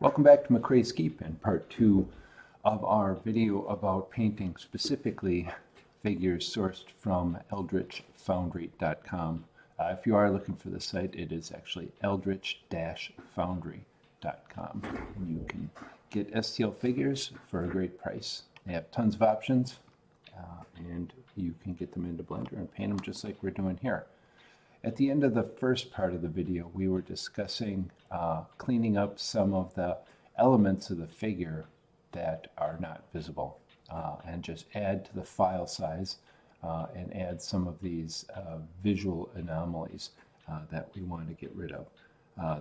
Welcome back to Macray Ski Pen, part 2 of our video about painting specifically figures sourced from eldritchfoundry.com. If you are looking for the site, it is actually eldritch-foundry.com. You can get STL figures for a great price. They have tons of options, and you can get them into Blender and paint them just like we're doing here. At the end of the first part of the video, we were discussing cleaning up some of the elements of the figure that are not visible and just add to the file size and add some of these visual anomalies that we want to get rid of.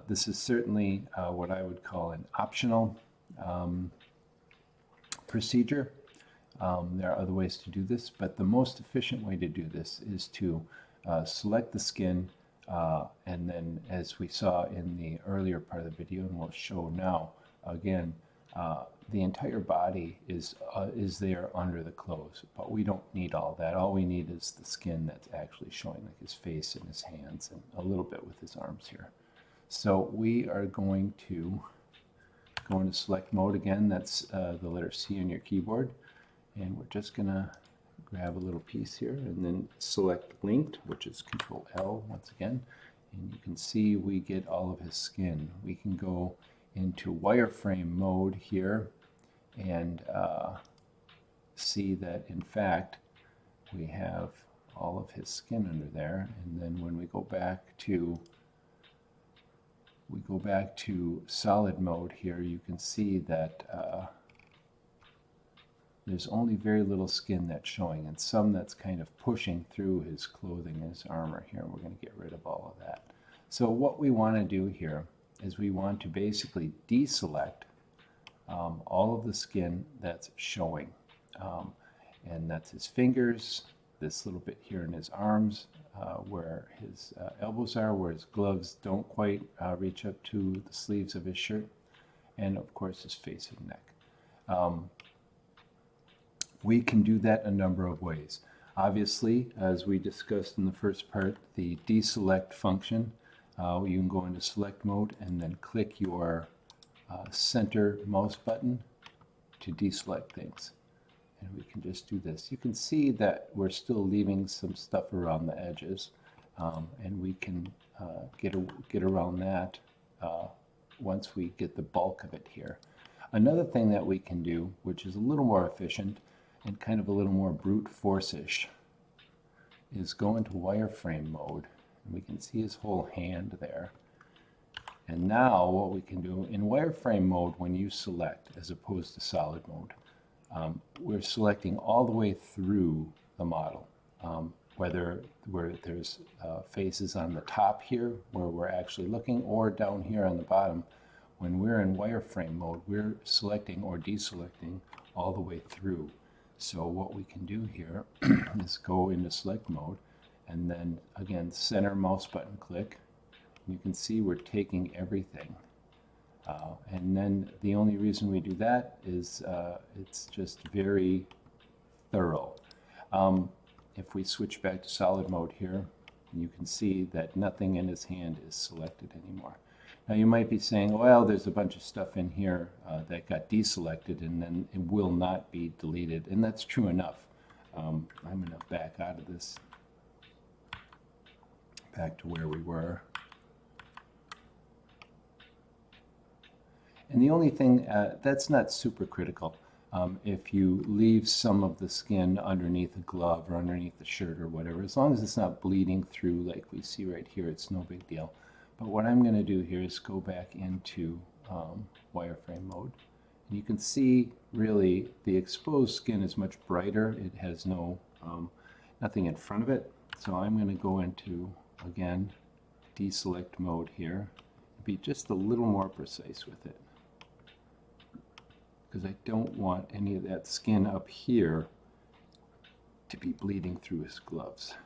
This is certainly what I would call an optional procedure. There are other ways to do this, but the most efficient way to do this is to select the skin, and then, as we saw in the earlier part of the video, and we'll show now again, the entire body is there under the clothes, but we don't need all that. All we need is the skin that's actually showing, like his face and his hands and a little bit with his arms here. So we are going to go into select mode again. That's the letter C on your keyboard, and we're just gonna grab a little piece here and then select linked, which is Control L once again, and you can see we get all of his skin. We can go into wireframe mode here and see that in fact we have all of his skin under there. And then when we go back to solid mode here, you can see that there's only very little skin that's showing, and some that's kind of pushing through his clothing and his armor here. We're going to get rid of all of that. So what we want to do here is we want to basically deselect all of the skin that's showing. And that's his fingers, this little bit here in his arms, where his elbows are, where his gloves don't quite reach up to the sleeves of his shirt, and of course his face and neck. We can do that a number of ways. Obviously, as we discussed in the first part, the deselect function, you can go into select mode and then click your center mouse button to deselect things. And we can just do this. You can see that we're still leaving some stuff around the edges, and we can get around that once we get the bulk of it here. Another thing that we can do, which is a little more efficient and kind of a little more brute force-ish, is go into wireframe mode, and we can see his whole hand there. And now what we can do in wireframe mode, when you select as opposed to solid mode, we're selecting all the way through the model, where there's faces on the top here where we're actually looking, or down here on the bottom. When we're in wireframe mode, we're selecting or deselecting all the way through. So what we can do here is go into select mode, and then again center mouse button click. You can see we're taking everything, and then the only reason we do that is it's just very thorough. If we switch back to solid mode here, you can see that nothing in his hand is selected anymore. Now you might be saying, well, there's a bunch of stuff in here that got deselected and then it will not be deleted, and that's true enough. I'm going to back out of this, back to where we were. And the only thing, that's not super critical. If you leave some of the skin underneath a glove or underneath the shirt or whatever, as long as it's not bleeding through like we see right here, it's no big deal. But what I'm going to do here is go back into wireframe mode. And you can see really the exposed skin is much brighter. It has nothing in front of it. So I'm going to go into, again, deselect mode here. Be just a little more precise with it, because I don't want any of that skin up here to be bleeding through his gloves.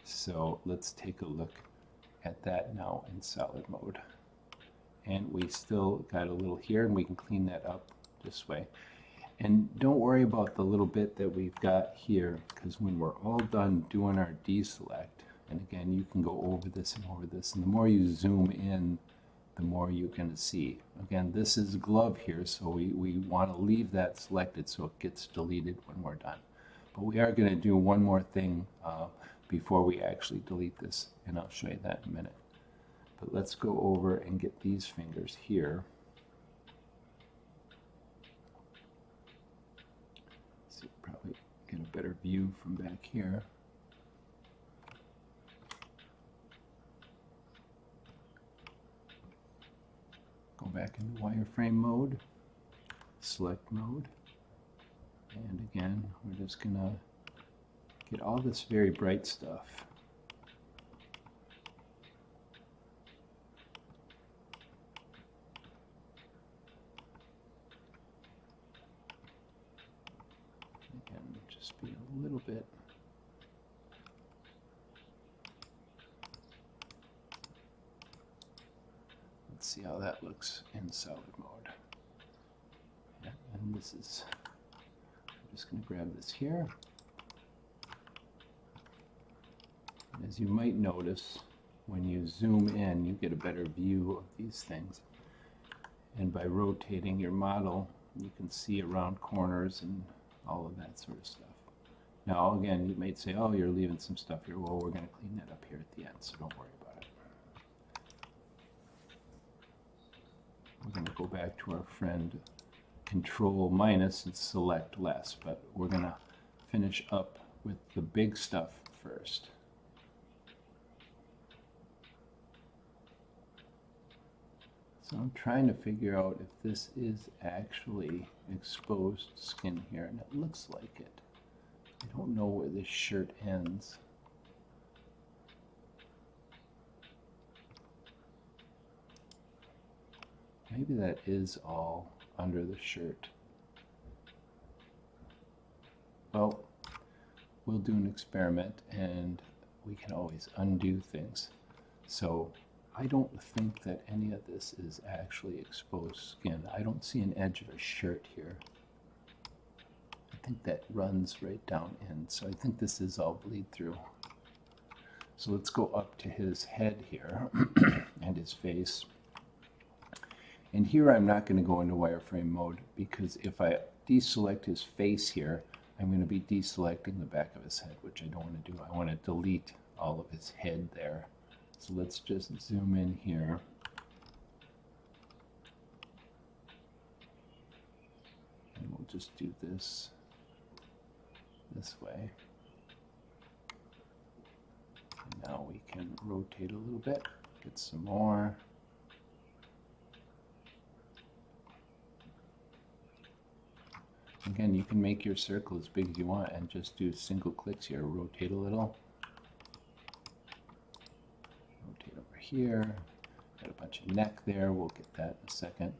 So let's take a look at that now in solid mode. And we still got a little here, and we can clean that up this way. And don't worry about the little bit that we've got here, because when we're all done doing our deselect, and again you can go over this and over this, and the more you zoom in, the more you can see. Again, this is glove here, so we want to leave that selected so it gets deleted when we're done. But we are going to do one more thing before we actually delete this, and I'll show you that in a minute. But let's go over and get these fingers here. So probably get a better view from back here. Go back into wireframe mode, select mode, and again, we're just gonna get all this very bright stuff. Again, just be a little bit. Let's see how that looks in solid mode. Yeah, and this is, I'm just going to grab this here. And as you might notice, when you zoom in, you get a better view of these things. And by rotating your model, you can see around corners and all of that sort of stuff. Now, again, you might say, oh, you're leaving some stuff here. Well, we're going to clean that up here at the end, so don't worry about it. We're going to go back to our friend Control minus and select less, but we're going to finish up with the big stuff first. So I'm trying to figure out if this is actually exposed skin here, and it looks like it. I don't know where this shirt ends. Maybe that is all under the shirt. Well, we'll do an experiment and we can always undo things. So I don't think that any of this is actually exposed skin. I don't see an edge of a shirt here. I think that runs right down in. So I think this is all bleed through. So let's go up to his head here and his face. And here I'm not going to go into wireframe mode because if I deselect his face here, I'm going to be deselecting the back of his head, which I don't want to do. I want to delete all of his head there. So let's just zoom in here. And we'll just do this way. And now we can rotate a little bit, get some more. Again, you can make your circle as big as you want and just do single clicks here. Rotate a little. Rotate over here. Got a bunch of neck there. We'll get that in a second.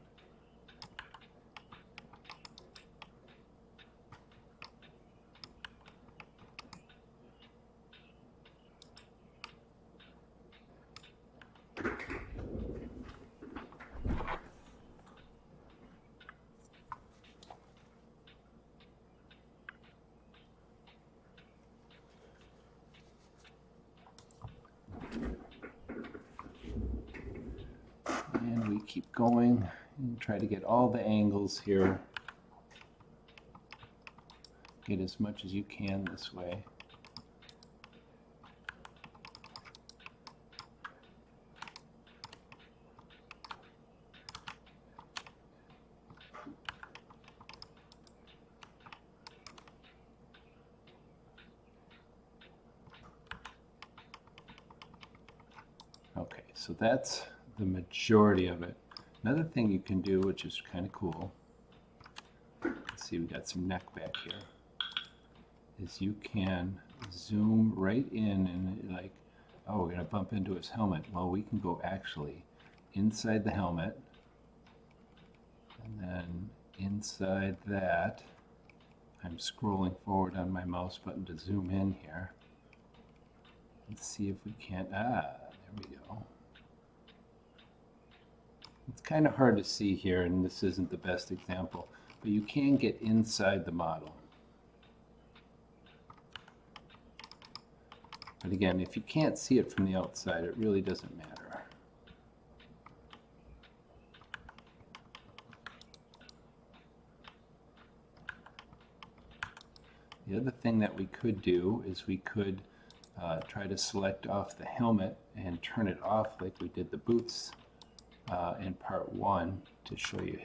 And we keep going and try to get all the angles here. Get as much as you can this way. Okay, so that's the majority of it. Another thing you can do, which is kind of cool, let's see, we got some neck back here, is you can zoom right in and like, oh, we're going to bump into his helmet. Well, we can go actually inside the helmet, and then inside that, I'm scrolling forward on my mouse button to zoom in here. Let's see if we can't, there we go. It's kind of hard to see here, and this isn't the best example, but you can get inside the model. But again, if you can't see it from the outside, it really doesn't matter. The other thing that we could do is we could try to select off the helmet and turn it off like we did the boots in part 1 to show you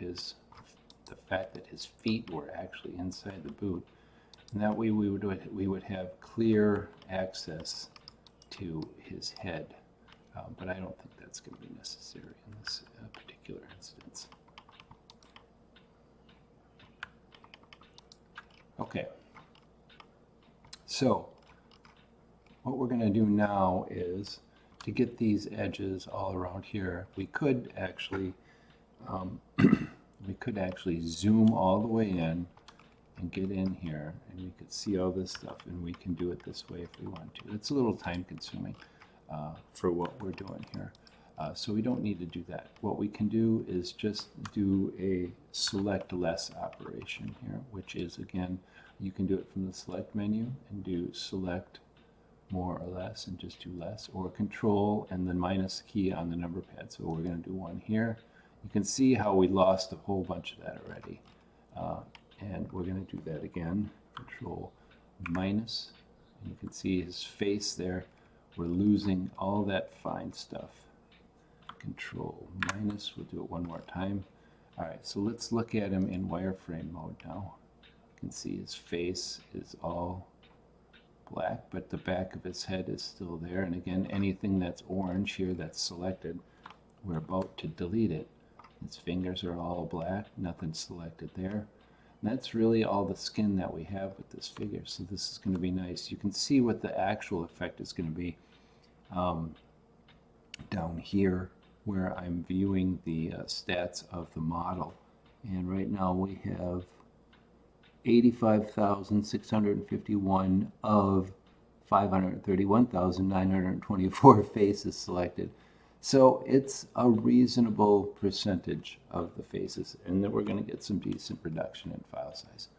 the fact that his feet were actually inside the boot. And that way we would have clear access to his head. But I don't think that's going to be necessary in this particular instance. Okay. So what we're going to do now is to get these edges all around here. We could actually zoom all the way in and get in here, and we could see all this stuff, and we can do it this way if we want to. It's a little time consuming for what we're doing here, so we don't need to do that. What we can do is just do a select less operation here, which is, again, you can do it from the select menu and do select more or less and just do less, or control and then minus key on the number pad. So we're going to do one here. You can see how we lost a whole bunch of that already, and we're going to do that again. Control minus, and you can see his face there. We're losing all that fine stuff. Control minus, we'll do it one more time. Alright, so let's look at him in wireframe mode now. You can see his face is all black, but the back of his head is still there. And again, anything that's orange here that's selected, we're about to delete it. His fingers are all black, nothing selected there. And that's really all the skin that we have with this figure. So this is going to be nice. You can see what the actual effect is going to be down here where I'm viewing the stats of the model. And right now we have 85,651 of 531,924 faces selected. So it's a reasonable percentage of the faces, and then we're going to get some decent reduction in file size.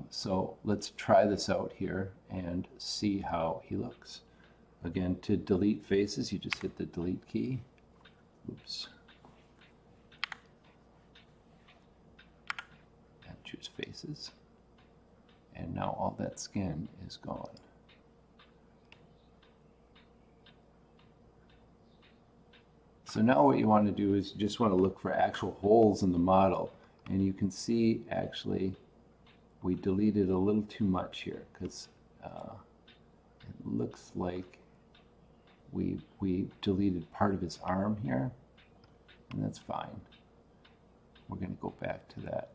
So let's try this out here and see how he looks. Again, to delete faces, you just hit the delete key. Oops. And choose faces. And now all that skin is gone. So now what you want to do is you just want to look for actual holes in the model. And you can see actually we deleted a little too much here because it looks like we deleted part of his arm here, and that's fine. We're going to go back to that.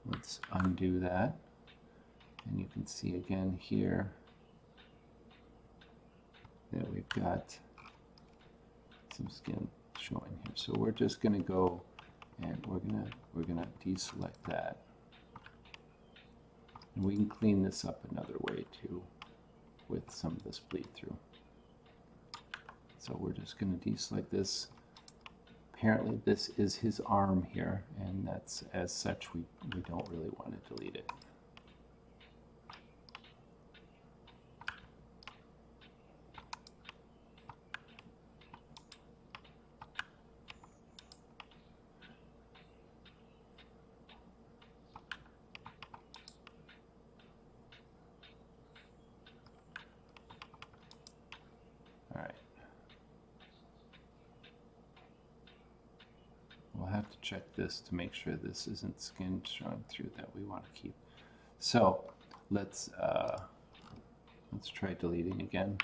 Let's undo that, and you can see again here that we've got some skin showing here. So we're just going to go and we're gonna deselect that. And we can clean this up another way too with some of this bleed through. So we're just going to deselect this. Apparently this is his arm here, and that's as such we don't really want to delete it. We'll have to check this to make sure this isn't skin showing through that we want to keep. So let's try deleting again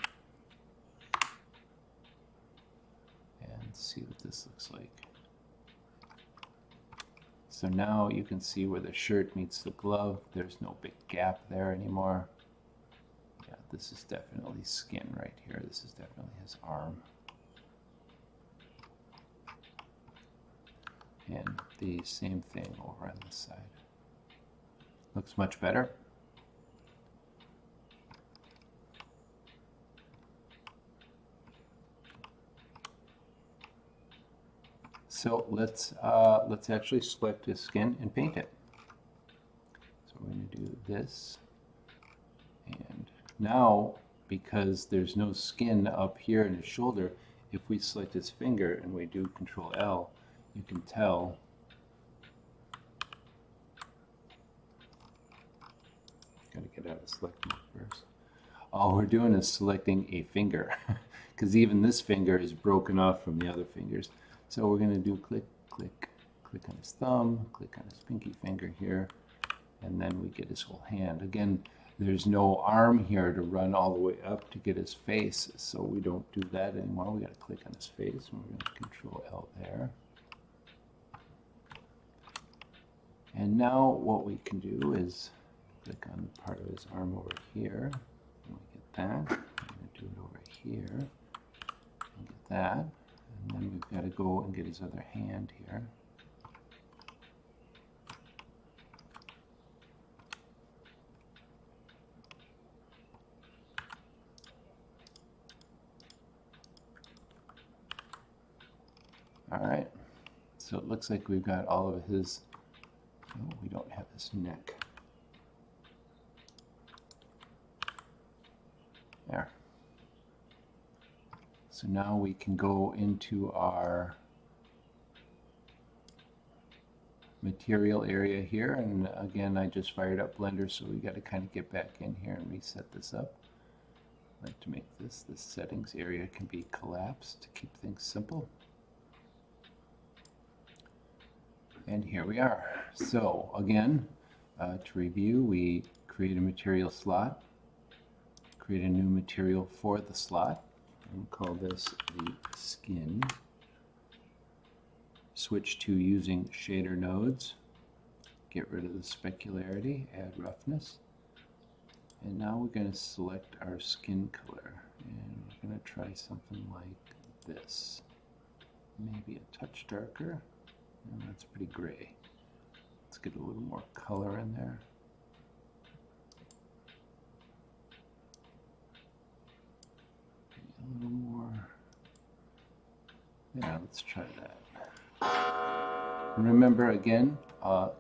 and see what this looks like. So now you can see where the shirt meets the glove. There's no big gap there anymore. Yeah, this is definitely skin right here. This is definitely his arm. And the same thing over on this side. Looks much better. So let's actually select his skin and paint it. So we're going to do this, and now because there's no skin up here in his shoulder, if we select his finger and we do Control L, you can tell Gotta get out of select mode first. All we're doing is selecting a finger, because even this finger is broken off from the other fingers. So we're going to do click, click, click on his thumb, click on his pinky finger here, and then we get his whole hand. Again, there's no arm here to run all the way up to get his face, so we don't do that anymore. We got to click on his face, and we're going to Control L there. And now what we can do is click on the part of his arm over here. And we get that. I'm going to do it over here. And get that. And then we've got to go and get his other hand here. All right. So it looks like we've got all of his. Oh, we don't have his neck. There. So now we can go into our material area here, and again I just fired up Blender, so we got to kind of get back in here and reset this up. I'd like to make this settings area can be collapsed to keep things simple. And here we are. So again, to review, we create a material slot, create a new material for the slot, and call this the skin. Switch to using shader nodes, get rid of the specularity, add roughness, and now we're going to select our skin color, and we're going to try something like this, maybe a touch darker. And that's pretty gray. Let's get a little more color in there. A little more. Yeah, let's try that. And remember, again,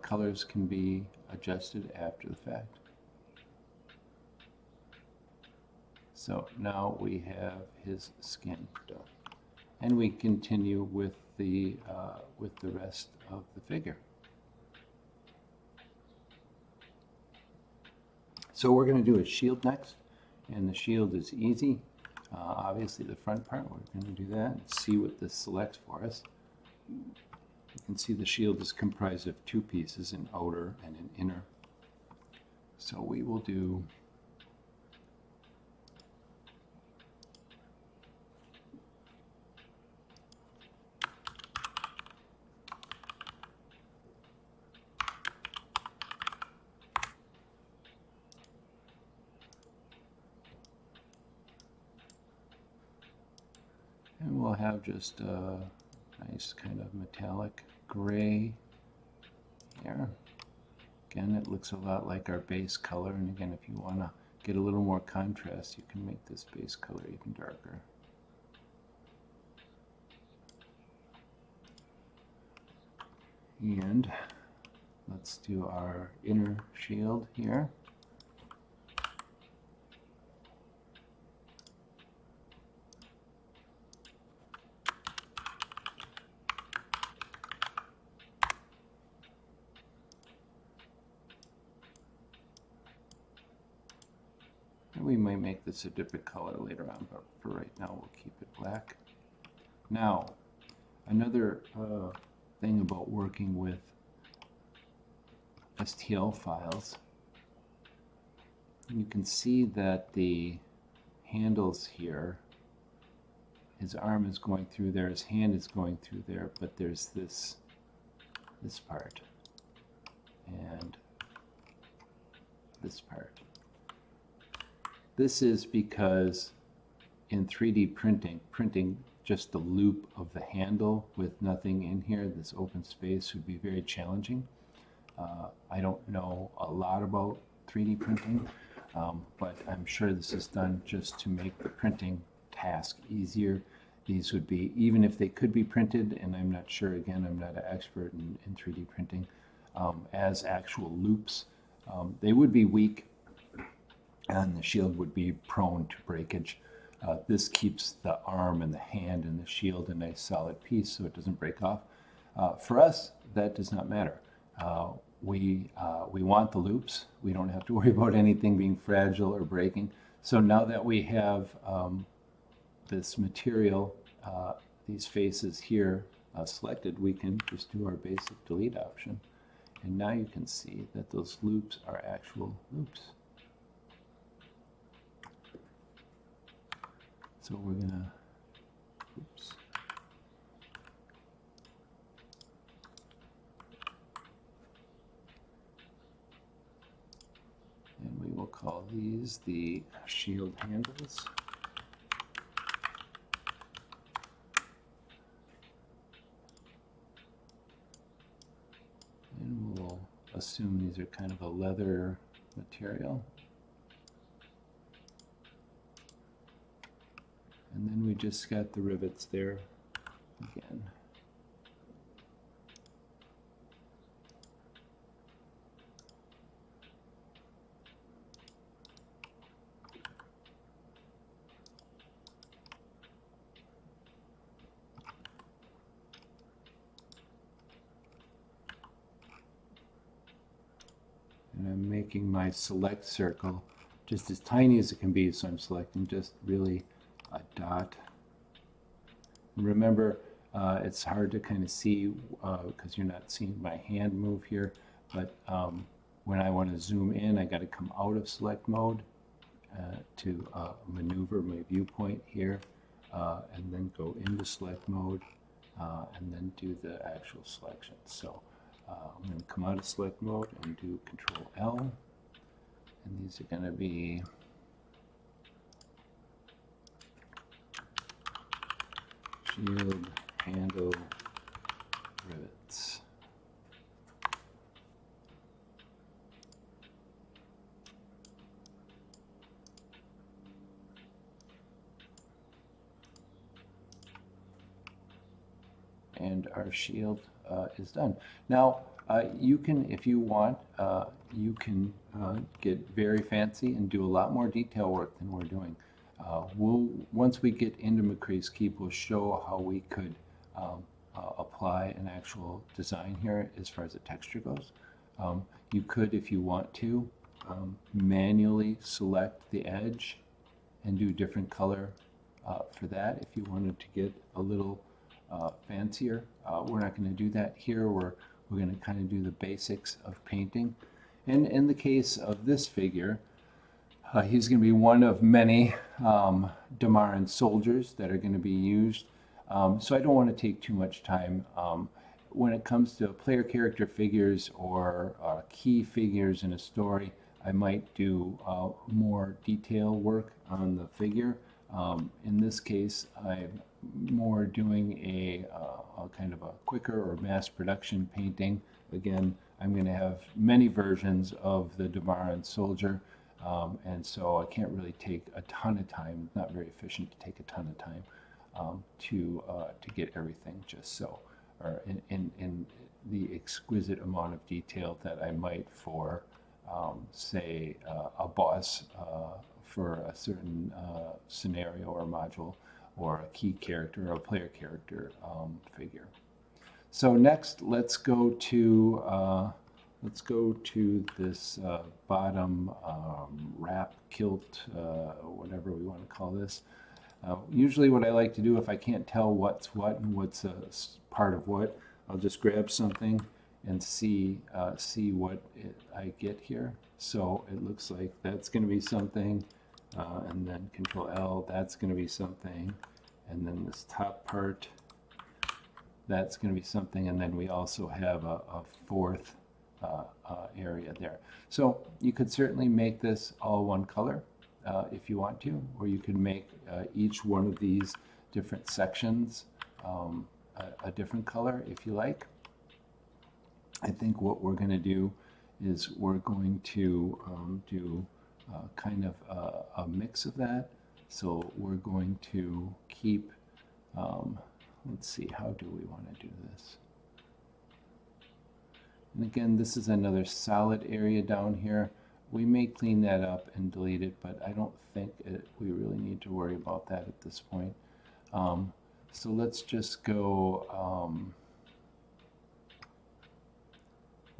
colors can be adjusted after the fact. So now we have his skin done. And we continue with the rest of the figure. So we're going to do a shield next, and the shield is easy. Obviously the front part, we're going to do that and see what this selects for us. You can see the shield is comprised of two pieces, an outer and an inner. So we will do and we'll have just a nice kind of metallic gray here. Again, it looks a lot like our base color, and again, if you want to get a little more contrast, you can make this base color even darker. And let's do our inner shield here. We might make this a different color later on, but for right now we'll keep it black. Now, another thing about working with STL files, you can see that the handles here, his arm is going through there, his hand is going through there, but there's this part and this part. This is because in 3D printing just the loop of the handle with nothing in here, this open space, would be very challenging. I don't know a lot about 3D printing, but I'm sure this is done just to make the printing task easier. These would be, even if they could be printed, and I'm not sure, again, I'm not an expert in 3D printing, as actual loops, they would be weak, and the shield would be prone to breakage. This keeps the arm and the hand and the shield a nice solid piece so it doesn't break off. For us, that does not matter. we want the loops. We don't have to worry about anything being fragile or breaking. So now that we have this material, these faces here selected, we can just do our basic delete option. And now you can see that those loops are actual loops. So we're gonna, oops. And we will call these the shield handles. And we'll assume these are kind of a leather material. And then we just got the rivets there again. And I'm making my select circle just as tiny as it can be, so I'm selecting just really a dot. And remember, it's hard to kind of see because you're not seeing my hand move here, but when I want to zoom in, I got to come out of select mode to maneuver my viewpoint here, and then go into select mode, and then do the actual selection. So I'm going to come out of select mode and do Control L, and these are going to be shield handle rivets. And our shield is done. Now, you can, if you want, you can get very fancy and do a lot more detail work than we're doing. Once we get into Macray's Keep, we'll show how we could apply an actual design here as far as the texture goes. You could, if you want to, manually select the edge and do different color for that if you wanted to get a little fancier. We're not going to do that here. We're going to kind of do the basics of painting. And in the case of this figure, he's going to be one of many Damaran soldiers that are going to be used. So I don't want to take too much time. When it comes to player character figures or key figures in a story, I might do more detail work on the figure. In this case, I'm more doing a kind of a quicker or mass production painting. Again, I'm going to have many versions of the Damaran soldier. And so I can't really take a ton of time. It's not very efficient to take a ton of time to get everything just so, or in the exquisite amount of detail that I might for, say, a boss for a certain scenario or module, or a key character or a player character figure. So next, let's go to this bottom wrap, kilt, whatever we want to call this. Usually what I like to do, if I can't tell what's what and what's part of what, I'll just grab something and see what I get here. So it looks like that's going to be something, and then Control L, that's going to be something, and then this top part, that's going to be something, and then we also have a fourth area there. So you could certainly make this all one color if you want to, or you could make each one of these different sections a different color if you like. I think what we're going to do is we're going to do kind of a mix of that. So we're going to keep, let's see, how do we want to do this? And again, this is another solid area down here. We may clean that up and delete it, but I don't think we really need to worry about that at this point. So let's just go,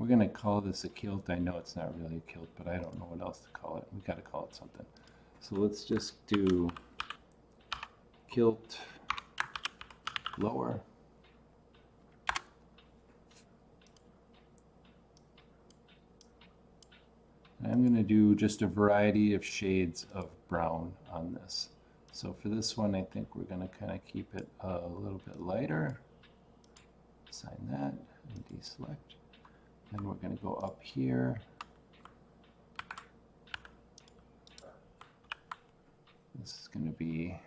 We're going to call this a kilt. I know it's not really a kilt, but I don't know what else to call it. We got to call it something. So let's just do kilt lower. And I'm going to do just a variety of shades of brown on this. So for this one, I think we're going to kind of keep it a little bit lighter. Assign that and deselect. Then we're going to go up here. This is going to be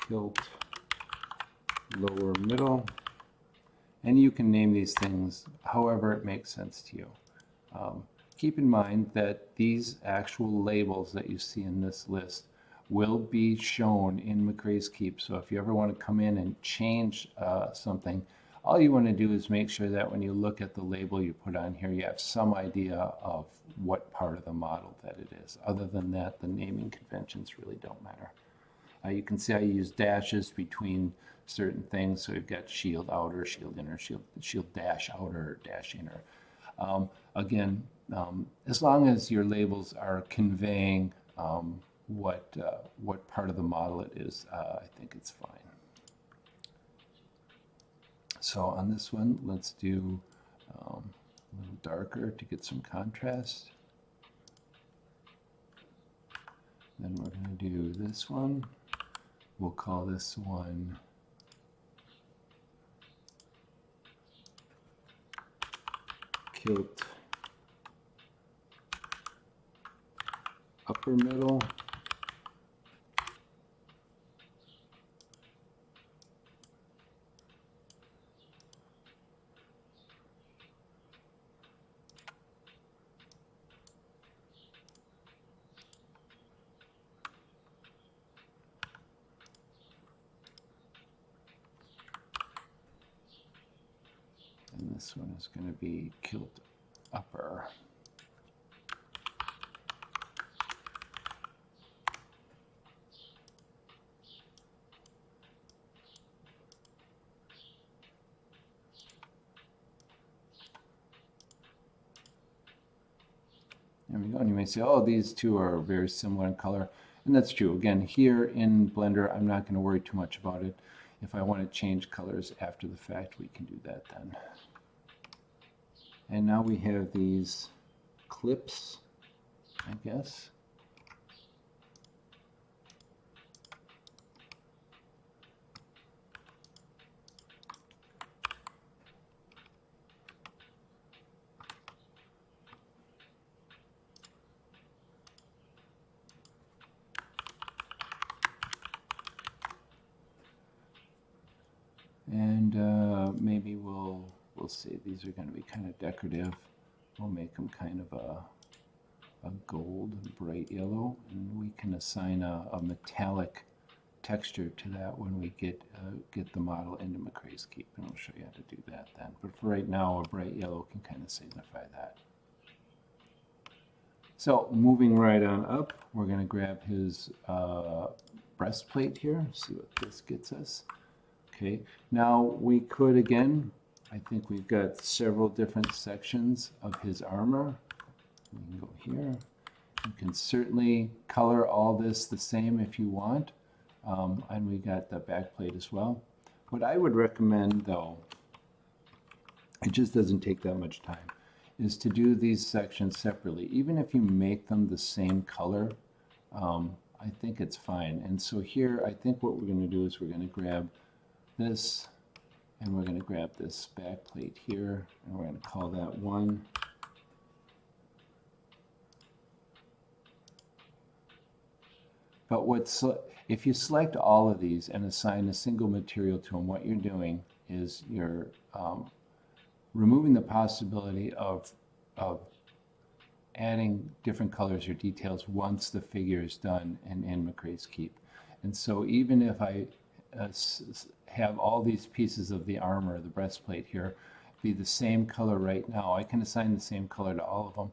kilt lower middle, and you can name these things however it makes sense to you. Keep in mind that these actual labels that you see in this list will be shown in Macray's Keep. So if you ever want to come in and change something, all you want to do is make sure that when you look at the label you put on here, you have some idea of what part of the model that it is. Other than that, the naming conventions really don't matter. You can see I use dashes between certain things. So we've got shield outer, shield inner, shield dash outer, dash inner. Again, as long as your labels are conveying what part of the model it is, I think it's fine. So on this one, let's do a little darker to get some contrast. Then we're going to do this one. We'll call this one kilt upper middle. And this one is going to be kilt upper. There we go. And you may say, oh, these two are very similar in color. And that's true. Again, here in Blender, I'm not going to worry too much about it. If I want to change colors after the fact, we can do that then. And now we have these clips, I guess. And maybe we'll see. These are going to be kind of decorative. We'll make them kind of a gold, bright yellow, and we can assign a metallic texture to that when we get the model into Macray's Keep, and I'll show you how to do that then. But for right now, a bright yellow can kind of signify that. So moving right on up, we're going to grab his breastplate here, see what this gets us. Okay, now we could, again, I think we've got several different sections of his armor. We can go here. You can certainly color all this the same if you want. And we got the backplate as well. What I would recommend, though, it just doesn't take that much time, is to do these sections separately. Even if you make them the same color, I think it's fine. And so here, I think what we're going to do is we're going to grab this, and we're going to grab this back plate here, and we're going to call that 1. But if you select all of these and assign a single material to them, what you're doing is you're removing the possibility of adding different colors or details once the figure is done and in Macray's Keep. And so even if I have all these pieces of the armor, the breastplate here, be the same color right now, I can assign the same color to all of them.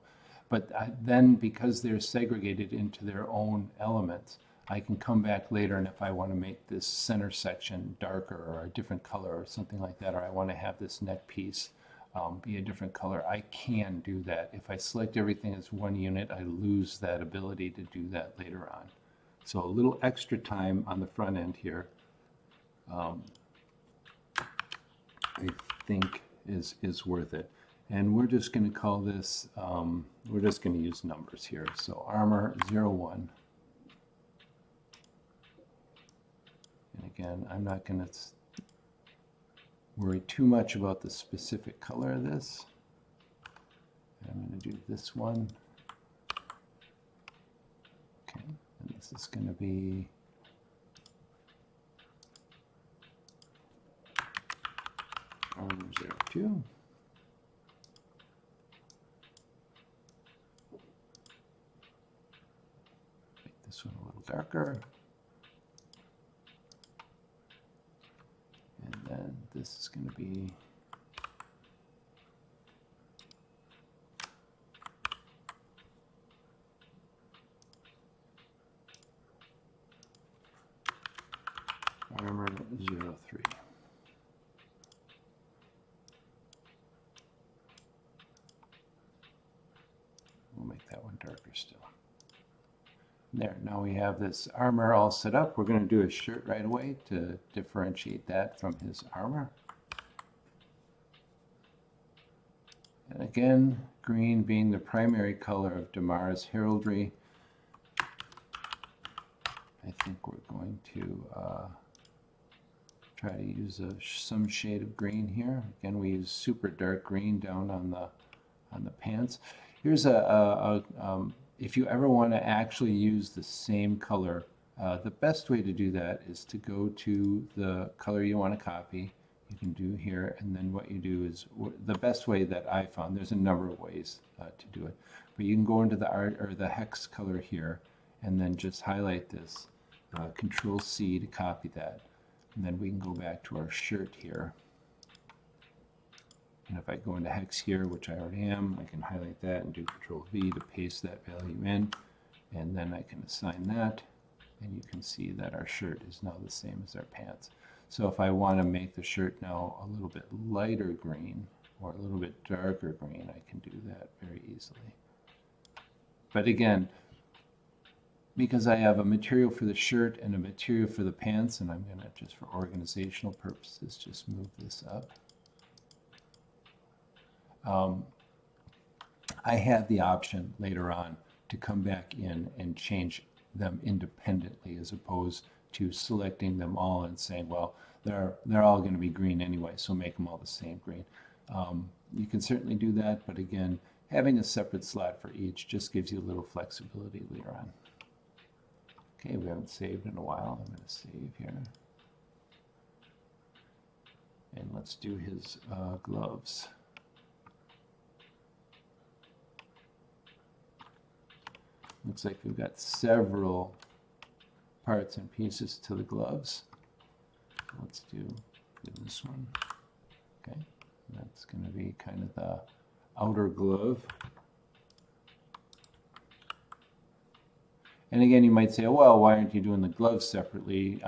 but then because they're segregated into their own elements, I can come back later, and if I want to make this center section darker or a different color or something like that, or I want to have this neck piece be a different color, I can do that. If I select everything as one unit, I lose that ability to do that later on. So a little extra time on the front end here, I think is worth it. And we're just going to call this, we're just going to use numbers here. So armor 01. And again, I'm not going to worry too much about the specific color of this. I'm going to do this one. Okay, and this is going to be armor 02. Make this one a little darker. And then this is going to be armor 03. We'll make that one darker still. There, now we have this armor all set up. We're going to do his shirt right away to differentiate that from his armor. And again, green being the primary color of Damar's heraldry, I think we're going to try to use some shade of green here. Again, we use super dark green down on the pants. Here's if you ever want to actually use the same color, the best way to do that is to go to the color you want to copy. You can do here, and then what you do is, the best way that I found, there's a number of ways to do it, but you can go into the art or the hex color here, and then just highlight this, Control C to copy that, and then we can go back to our shirt here. And if I go into hex here, which I already am, I can highlight that and do Control V to paste that value in, and then I can assign that, and you can see that our shirt is now the same as our pants. So if I want to make the shirt now a little bit lighter green or a little bit darker green, I can do that very easily. But again, because I have a material for the shirt and a material for the pants, and I'm going to, just for organizational purposes, just move this up. I have the option later on to come back in and change them independently, as opposed to selecting them all and saying, well, they're all going to be green anyway, so make them all the same green. You can certainly do that, but again, having a separate slot for each just gives you a little flexibility later on. Okay, we haven't saved in a while. I'm going to save here. And let's do his gloves. Looks like we've got several parts and pieces to the gloves. Let's do this one. Okay, that's going to be kind of the outer glove. And again, you might say, well, why aren't you doing the gloves separately?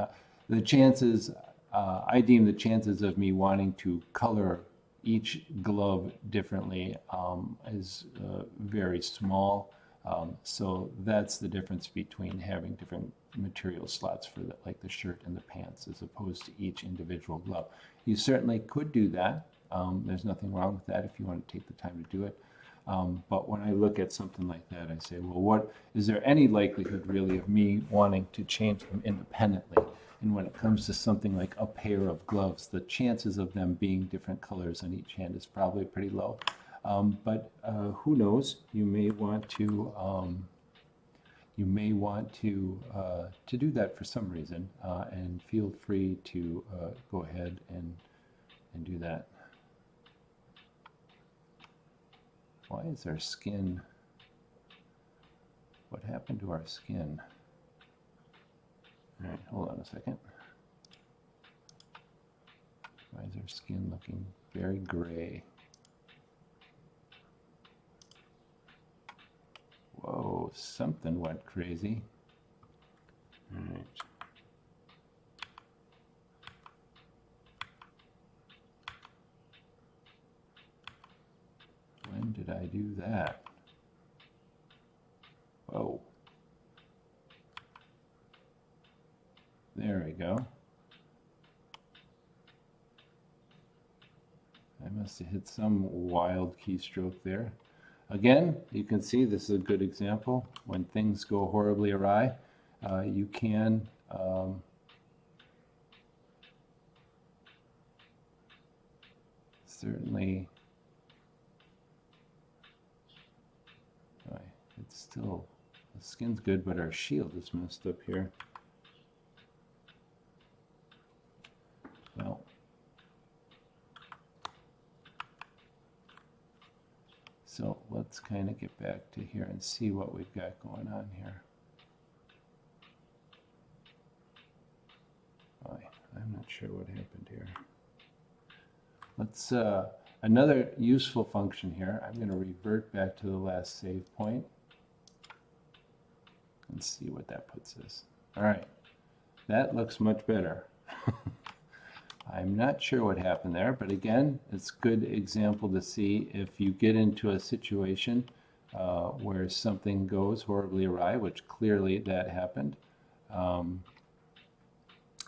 The chances, I deem the chances of me wanting to color each glove differently is very small. So that's the difference between having different material slots for like the shirt and the pants, as opposed to each individual glove. You certainly could do that. There's nothing wrong with that if you want to take the time to do it. But when I look at something like that, I say, well, is there any likelihood really of me wanting to change them independently? And when it comes to something like a pair of gloves, the chances of them being different colors on each hand is probably pretty low. But who knows? You may want to do that for some reason, and feel free to go ahead and do that. Why is our skin? What happened to our skin? All right, hold on a second. Why is our skin looking very gray? Whoa, something went crazy. All right. When did I do that? Whoa. There we go. I must have hit some wild keystroke there. Again, you can see this is a good example. When things go horribly awry, you can certainly, it's still, the skin's good, but our shield is messed up here. Well, so let's kind of get back to here and see what we've got going on here. I'm not sure what happened here. Let's, another useful function here, I'm going to revert back to the last save point and see what that puts us. All right, that looks much better. I'm not sure what happened there, but again, it's a good example to see if you get into a situation where something goes horribly awry, which clearly that happened.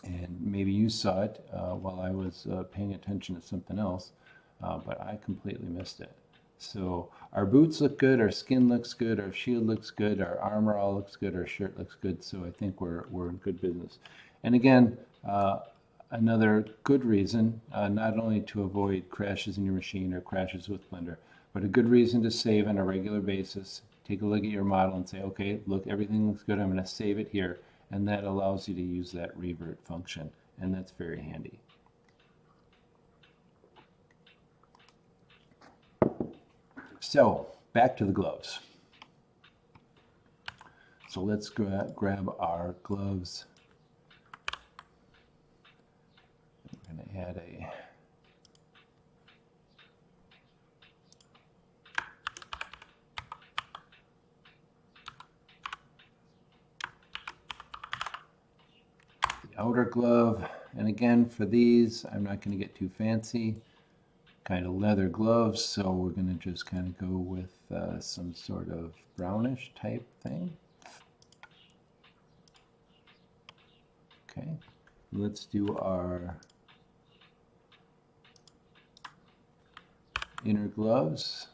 And maybe you saw it while I was paying attention to something else, but I completely missed it. So our boots look good, our skin looks good, our shield looks good, our armor all looks good, our shirt looks good, so I think we're in good business. And again, another good reason, not only to avoid crashes in your machine or crashes with Blender, but a good reason to save on a regular basis. Take a look at your model and say, okay, look, everything looks good, I'm going to save it here. And that allows you to use that revert function, and that's very handy. So, back to the gloves. So let's grab our gloves. We're going to add a outer glove, and again for these I'm not going to get too fancy, kind of leather gloves, so we're going to just kind of go with some sort of brownish type thing. Okay, let's do our inner gloves.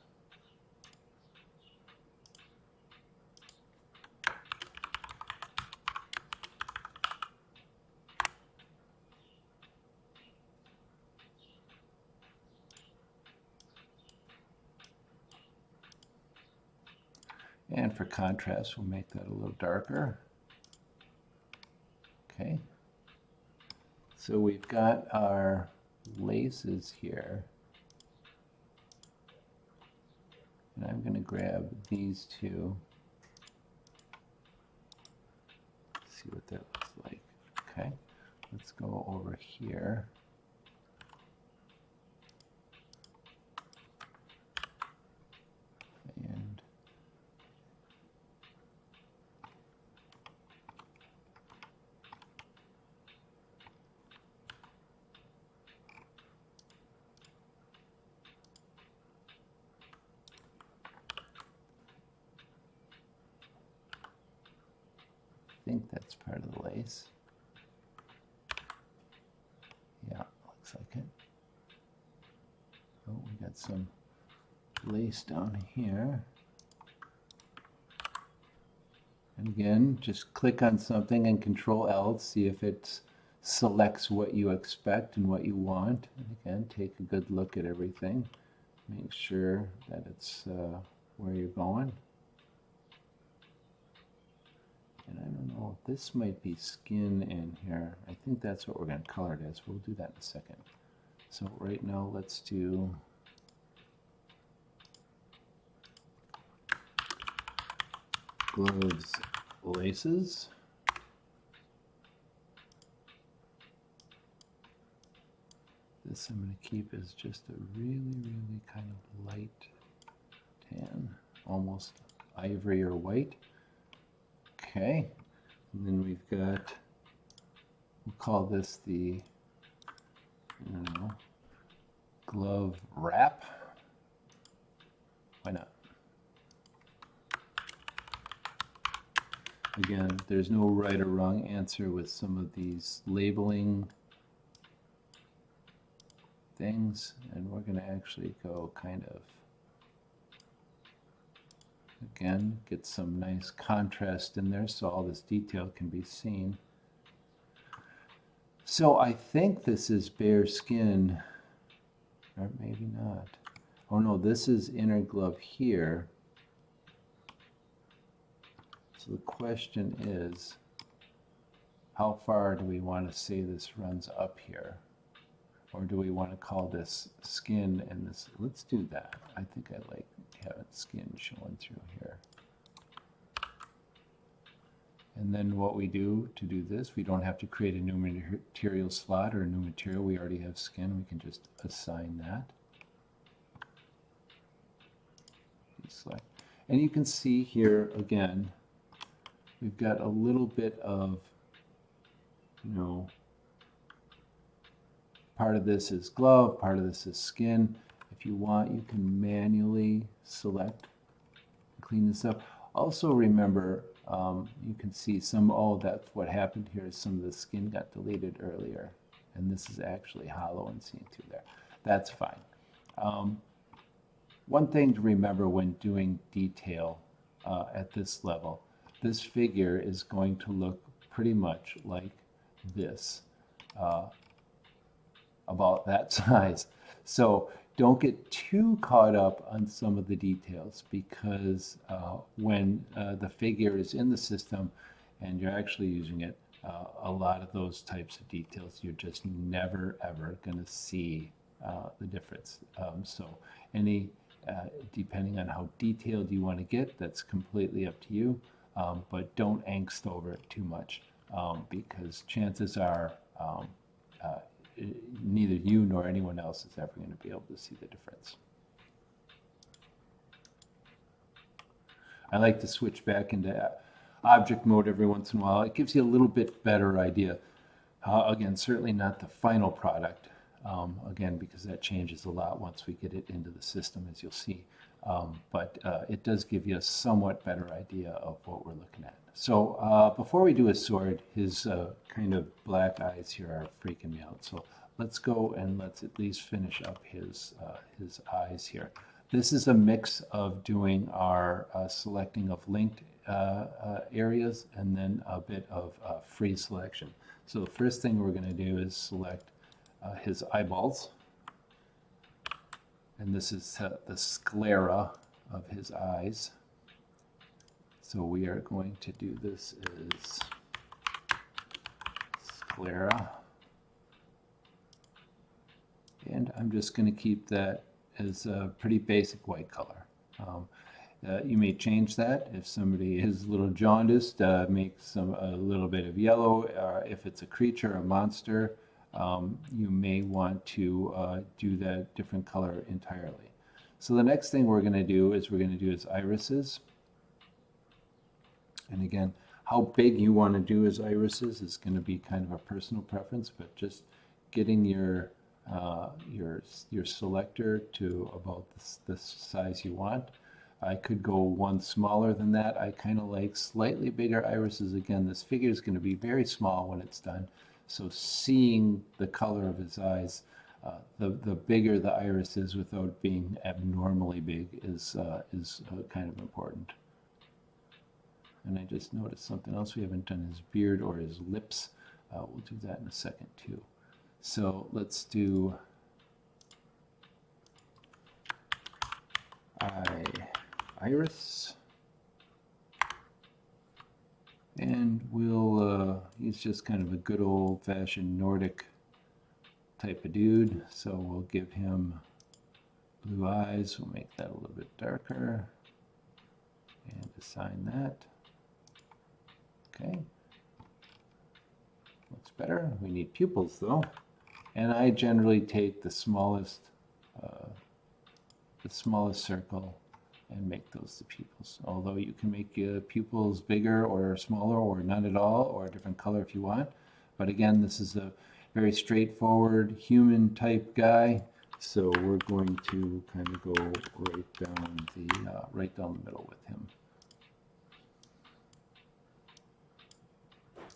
And for contrast, we'll make that a little darker. Okay. So we've got our laces here. And I'm going to grab these two. See what that looks like. Okay. Let's go over here. And I think that's part of the lace. Yeah, looks like it. Oh, we got some lace down here. And again, just click on something and Control-L, see if it selects what you expect and what you want. And again, take a good look at everything. Make sure that it's where you're going. And I don't know, this might be skin in here. I think that's what we're going to color it as. We'll do that in a second. So right now, let's do gloves, laces. This I'm going to keep as just a really, really kind of light tan, almost ivory or white. Okay, and then we've got, we'll call this the, I don't know, glove wrap. Why not? Again, there's no right or wrong answer with some of these labeling things, and we're going to actually go kind of, again, get some nice contrast in there so all this detail can be seen. So I think this is bare skin, or maybe not. Oh no, this is inner glove here. So the question is, how far do we want to say this runs up here? Or do we want to call this skin and this? Let's do that. I think I like having skin showing through here. And then what we do to do this, we don't have to create a new material slot or a new material. We already have skin. We can just assign that. Select. And you can see here again, we've got a little bit of, you know, part of this is glove, part of this is skin. If you want, you can manually select, clean this up. Also remember, you can see some, oh, that's what happened here is some of the skin got deleted earlier. And this is actually hollow and seen through there. That's fine. One thing to remember when doing detail at this level, this figure is going to look pretty much like this, about that size. So don't get too caught up on some of the details, because when the figure is in the system and you're actually using it, a lot of those types of details, you're just never ever going to see the difference. So any depending on how detailed you want to get, that's completely up to you, but don't angst over it too much, because chances are neither you nor anyone else is ever going to be able to see the difference. I like to switch back into object mode every once in a while. It gives you a little bit better idea. Again, certainly not the final product, again, because that changes a lot once we get it into the system, as you'll see. But it does give you a somewhat better idea of what we're looking at. So before we do his sword, his kind of black eyes here are freaking me out. So let's go and let's at least finish up his eyes here. This is a mix of doing our selecting of linked areas and then a bit of free selection. So the first thing we're going to do is select his eyeballs. And this is the sclera of his eyes. So we are going to do this as sclera. And I'm just going to keep that as a pretty basic white color. You may change that if somebody is a little jaundiced, make a little bit of yellow. If it's a creature, a monster, you may want to do that different color entirely. So the next thing we're going to do is his irises. And again, how big you want to do his irises is going to be kind of a personal preference, but just getting your selector to about the size you want. I could go one smaller than that. I kind of like slightly bigger irises. Again, this figure is going to be very small when it's done. So seeing the color of his eyes, the bigger the iris is without being abnormally big is kind of important. And I just noticed something else. We haven't done his beard or his lips. We'll do that in a second too. So let's do iris. And we'll, he's just kind of a good old-fashioned Nordic type of dude. So we'll give him blue eyes. We'll make that a little bit darker. And assign that. Okay. Looks better. We need pupils though. And I generally take the smallest circle and make those the pupils. Although you can make pupils bigger or smaller or none at all or a different color if you want. But again, this is a very straightforward human type guy. So we're going to kind of go right down the middle with him.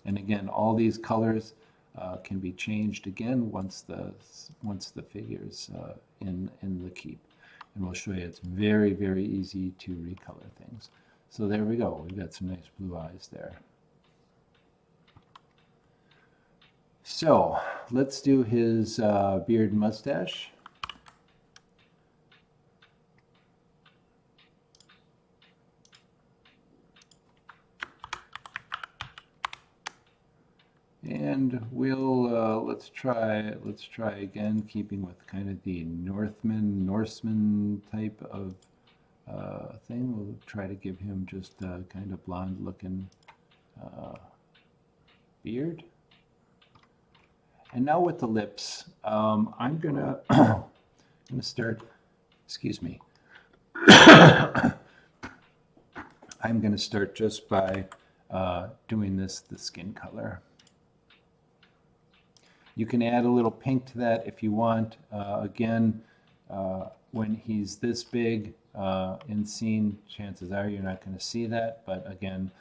And again, all these colors can be changed again once the figure's in the keep. And we'll show you it's very, very easy to recolor things. So there we go. We've got some nice blue eyes there. So let's do his beard and mustache. And we'll let's try again, keeping with kind of the Norseman type of thing. We'll try to give him just a kind of blonde looking beard. And now with the lips, I'm gonna start. Excuse me. I'm gonna start just by doing the skin color. You can add a little pink to that if you want. Again, when he's this big in scene, chances are you're not going to see that. But again,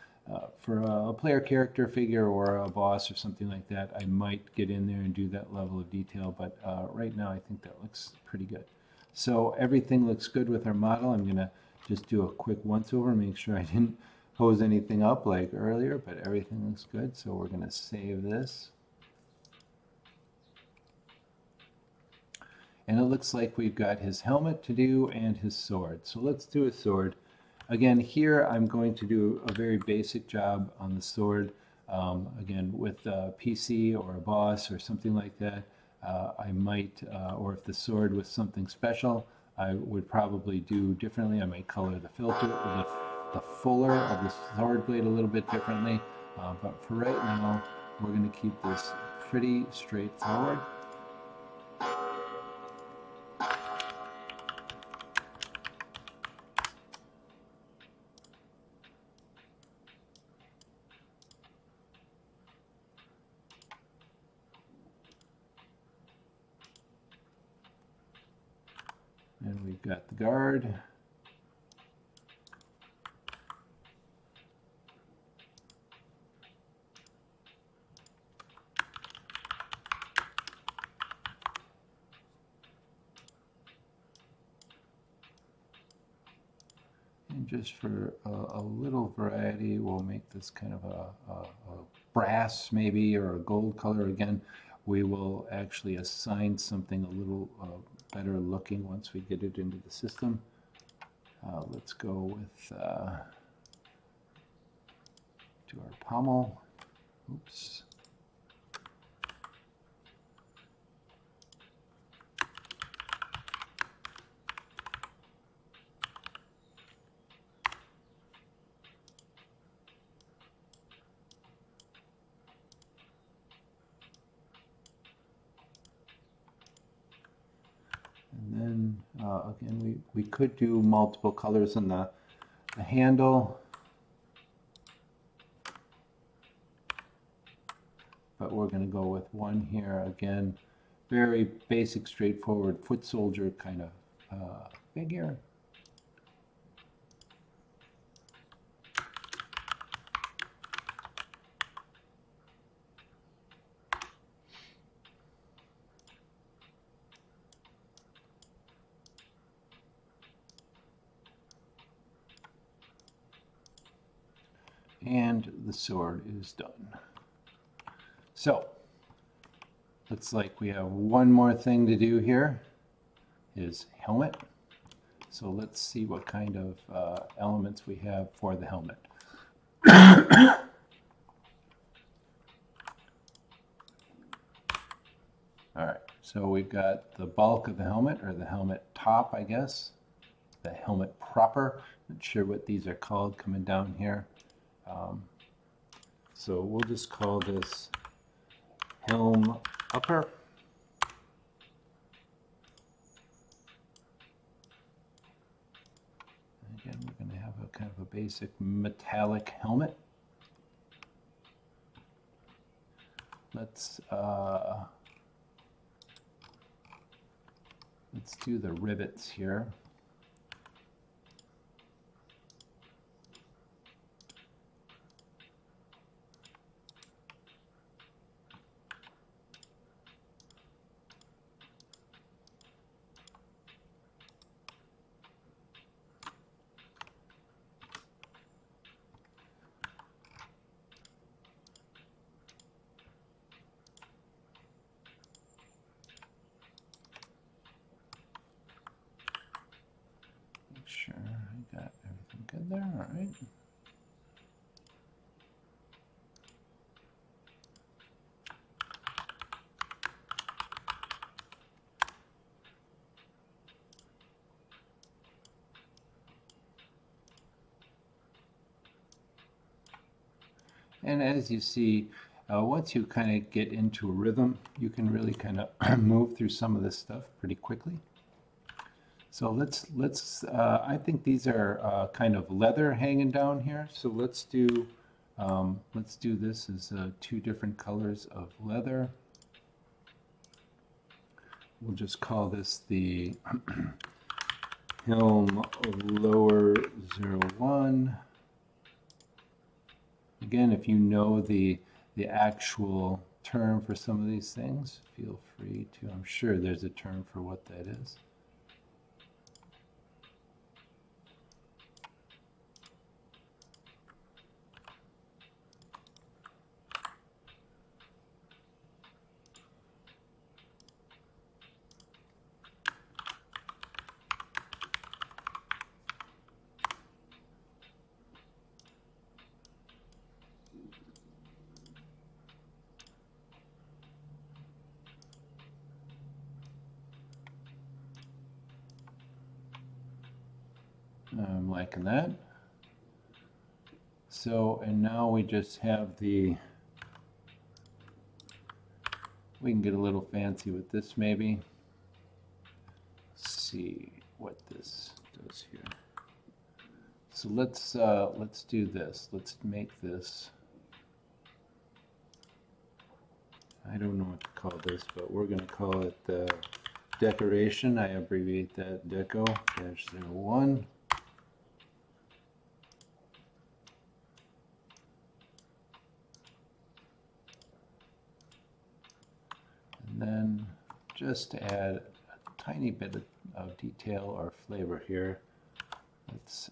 for a player character figure or a boss or something like that, I might get in there and do that level of detail. But right now, I think that looks pretty good. So everything looks good with our model. I'm going to just do a quick once-over, make sure I didn't hose anything up like earlier, but everything looks good. So we're going to save this. And it looks like we've got his helmet to do and his sword. So let's do his sword. Again, here I'm going to do a very basic job on the sword. Again, with a PC or a boss or something like that, I might, or if the sword was something special, I would probably do differently. I might color the filter, the fuller of the sword blade a little bit differently. But for right now, we're going to keep this pretty straightforward. And we've got the guard. And just for a little variety, we'll make this kind of a brass maybe, or a gold color again. We will actually assign something a little better looking once we get it into the system. Let's go with to our pommel. Oops. And then again, we could do multiple colors in the handle, but we're going to go with one here. Again, very basic, straightforward foot soldier kind of figure. And the sword is done. So, looks like we have one more thing to do here, his helmet. So let's see what kind of elements we have for the helmet. All right, so we've got the bulk of the helmet, or the helmet top, I guess. The helmet proper. Not sure what these are called coming down here. So we'll just call this helm upper. Again, have a basic metallic helmet. Let's do the rivets here. Sure, I got everything good there. All right. And as you see, once you kind of get into a rhythm, you can really kind of move through some of this stuff pretty quickly. So I think these are kind of leather hanging down here. So let's do this as two different colors of leather. We'll just call this the Helm Lower 01. Again, if you know the actual term for some of these things, feel free to. I'm sure there's a term for what that is. I'm liking that. So, and now we just have we can get a little fancy with this maybe. See what this does here. So let's do this. Let's make this, I don't know what to call this, but we're going to call it the decoration. I abbreviate that deco-01. And then just to add a tiny bit of detail or flavor here, let's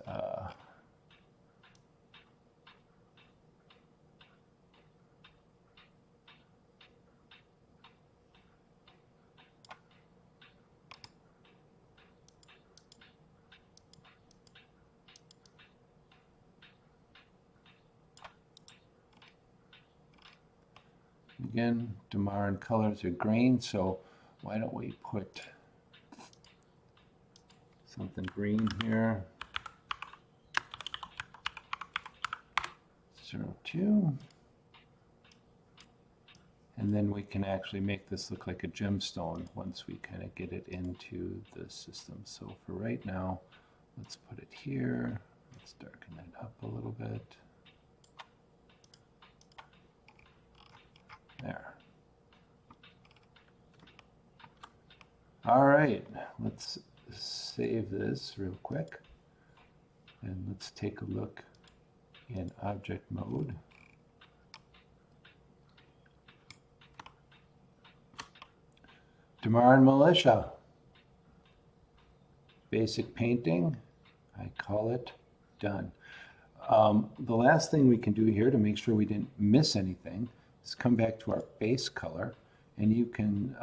again, Damaran colors are green, so why don't we put something green here. 02. And then we can actually make this look like a gemstone once we kind of get it into the system. So for right now, let's put it here. Let's darken it up a little bit. There. All right, let's save this real quick. And let's take a look in object mode. Damaran Militia. Basic painting. I call it done. The last thing we can do here to make sure we didn't miss anything is come back to our base color, and you can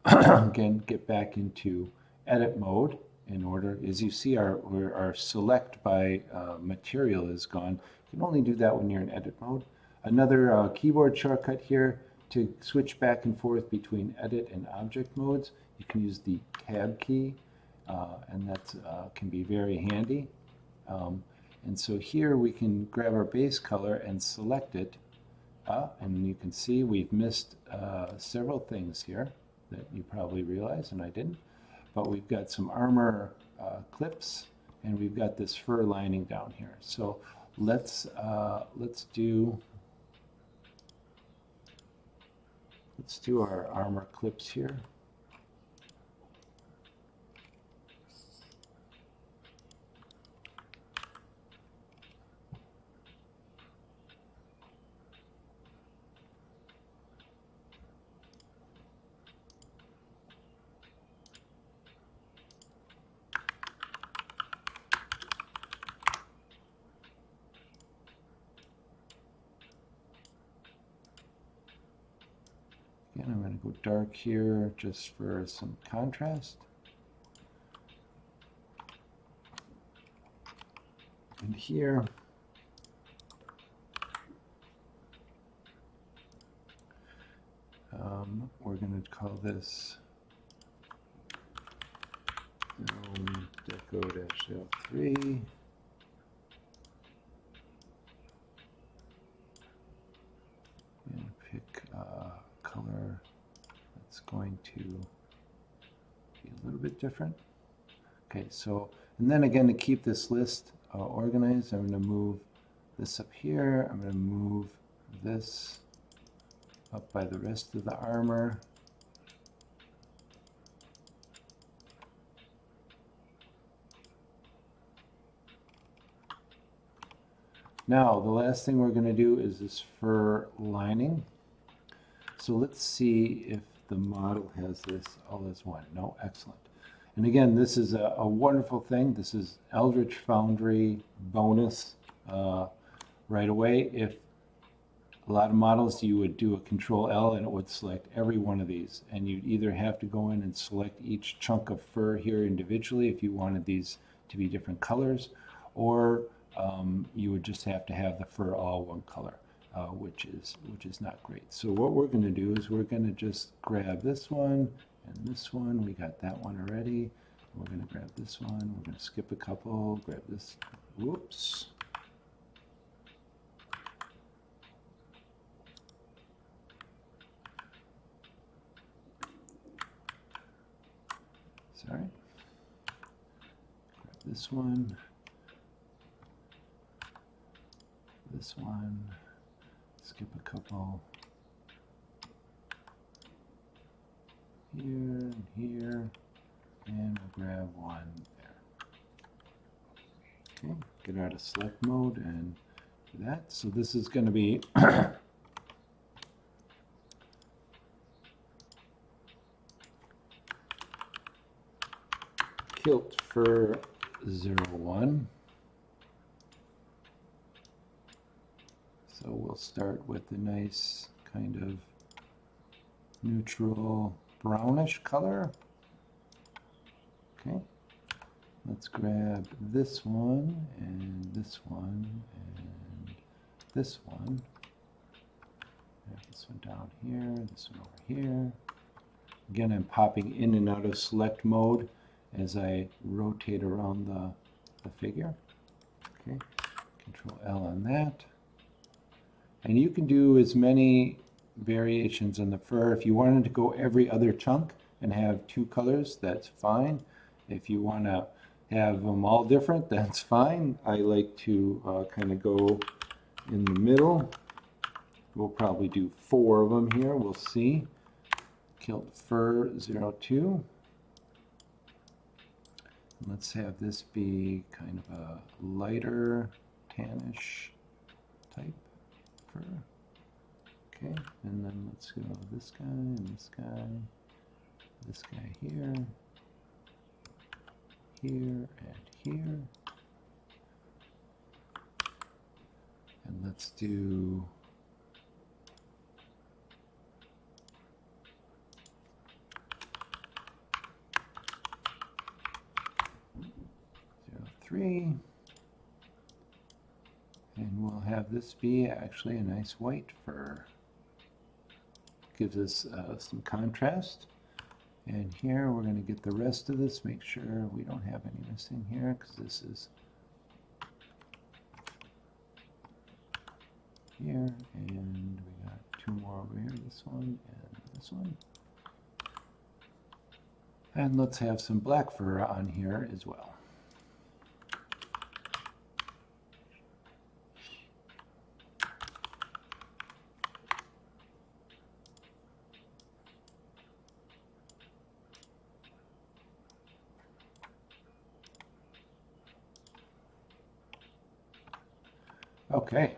again get back into edit mode. In order, as you see, our select by material is gone. You can only do that when you're in edit mode. Another keyboard shortcut here to switch back and forth between edit and object modes. You can use the tab key, and that can be very handy. And so here we can grab our base color and select it, and you can see we've missed several things here that you probably realize, and I didn't. But we've got some armor clips, and we've got this fur lining down here. So let's do our armor clips here. Again, I'm going to go dark here just for some contrast. And here, we're going to call this Deco-L3. And pick a color that's going to be a little bit different. Okay, so, and then again, to keep this list organized, I'm going to move this up here. I'm going to move this up by the rest of the armor. Now, the last thing we're going to do is this fur lining. So let's see if the model has this all as one. No, excellent. And again, this is a wonderful thing. This is Eldritch Foundry bonus right away. If a lot of models, you would do a Control-L and it would select every one of these. And you'd either have to go in and select each chunk of fur here individually if you wanted these to be different colors, or you would just have to have the fur all one color, which is not great. So what we're going to do is we're going to just grab this one and this one. We got that one already. We're going to grab this one. We're going to skip a couple. Grab this. Whoops. Sorry. Grab this one. This one, skip a couple, here and here, and we'll grab one there. Okay, get out of select mode and do that. So this is going to be Kilt Fur 01. So we'll start with a nice kind of neutral brownish color. Okay, let's grab this one and this one and this one. Have this one down here, this one over here. Again, I'm popping in and out of select mode as I rotate around the figure. Okay, Control L on that. And you can do as many variations on the fur. If you wanted to go every other chunk and have two colors, that's fine. If you want to have them all different, that's fine. I like to kind of go in the middle. We'll probably do 4 of them here. We'll see. Kilt Fur 02. Let's have this be kind of a lighter tannish type. Okay, and then let's go this guy and this guy here, here, and here. And let's do three. And we'll have this be actually a nice white fur. Gives us some contrast. And here we're going to get the rest of this, make sure we don't have any missing here, because this is here, and we got 2 more over here, this one and this one. And let's have some black fur on here as well. Okay.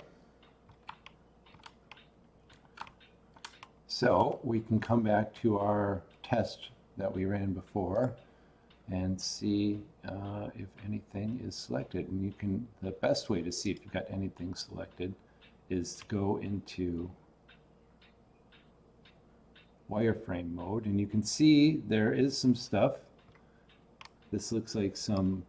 So we can come back to our test that we ran before and see if anything is selected. And you can, the best way to see if you've got anything selected is to go into wireframe mode, and you can see there is some stuff. This looks like some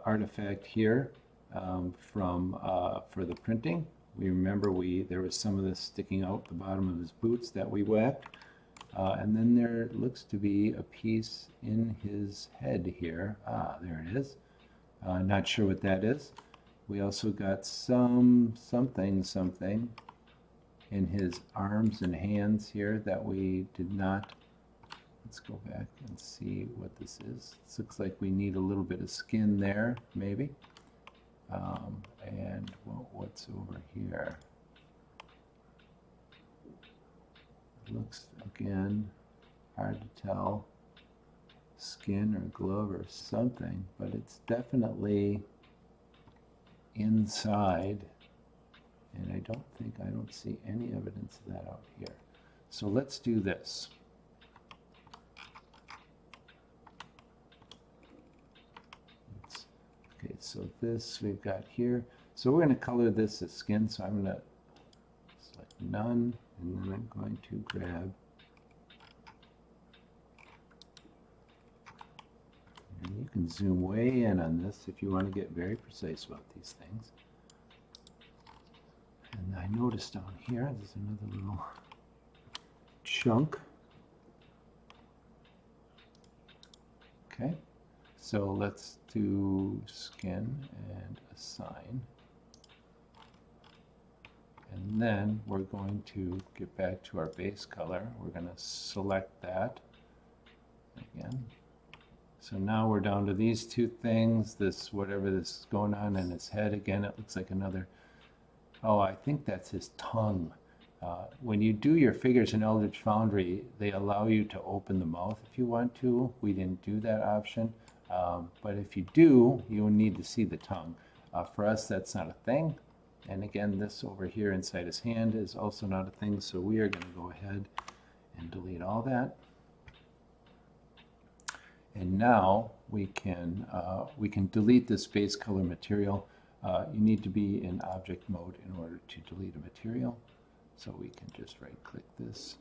artifact here for the printing. We remember there was some of this sticking out the bottom of his boots that we whacked. And then there looks to be a piece in his head here. Ah, there it is. Not sure what that is. We also got something in his arms and hands here that we did not. Let's go back and see what this is. This looks like we need a little bit of skin there, maybe. And what's over here? It looks, again, hard to tell. Skin or glove or something, but it's definitely inside. And I don't see any evidence of that out here. So let's do this. Okay, so this we've got here. So we're going to color this as skin. So I'm going to select none, and then I'm going to grab, and you can zoom way in on this if you want to get very precise about these things. And I noticed down here, there's another little chunk. Okay, so let's do skin and assign. And then we're going to get back to our base color. We're going to select that again. So now we're down to these two things, this, whatever this is going on in his head. Again, it looks like another, oh, I think that's his tongue. When you do your figures in Eldritch Foundry, they allow you to open the mouth if you want to. We didn't do that option. But if you do, you'll need to see the tongue. For us, that's not a thing. And again, this over here inside his hand is also not a thing. So we are going to go ahead and delete all that. And now we can delete this base color material. You need to be in object mode in order to delete a material. So we can just right click this,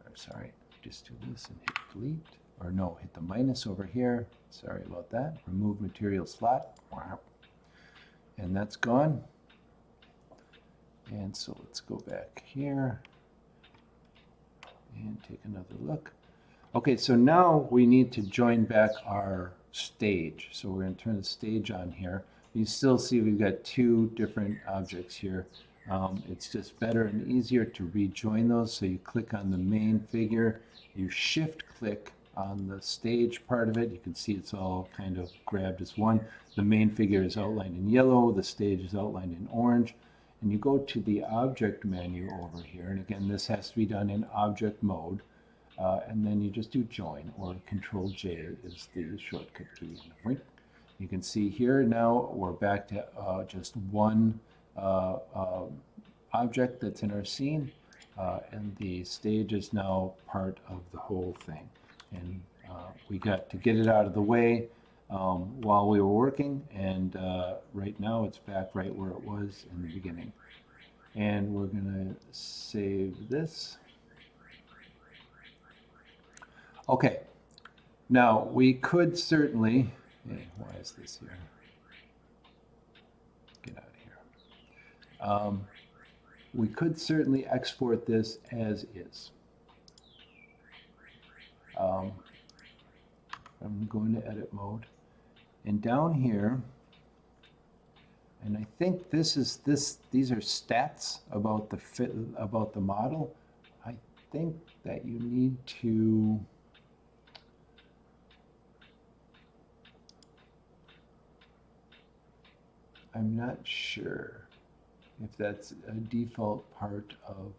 or sorry, just do this and hit delete, or no, hit the minus over here. Sorry about that. Remove material slot. And that's gone. And so let's go back here and take another look. Okay, so now we need to join back our stage. So we're going to turn the stage on here. You still see we've got two different objects here. It's just better and easier to rejoin those. So you click on the main figure, you shift click on the stage part of it. You can see it's all kind of grabbed as one. The main figure is outlined in yellow, the stage is outlined in orange. And you go to the object menu over here. And again, this has to be done in object mode. And then you just do join, or Control J is the shortcut key. You can see here now we're back to just one object that's in our scene, and the stage is now part of the whole thing. And we got to get it out of the way while we were working, and right now it's back right where it was in the beginning. And we're going to save this. Okay, now we could certainly, why is this here? Get out of here. We could certainly export this as is. I'm going to edit mode, and down here, and I think these are stats about the model. I think that you need to I'm not sure if that's a default part of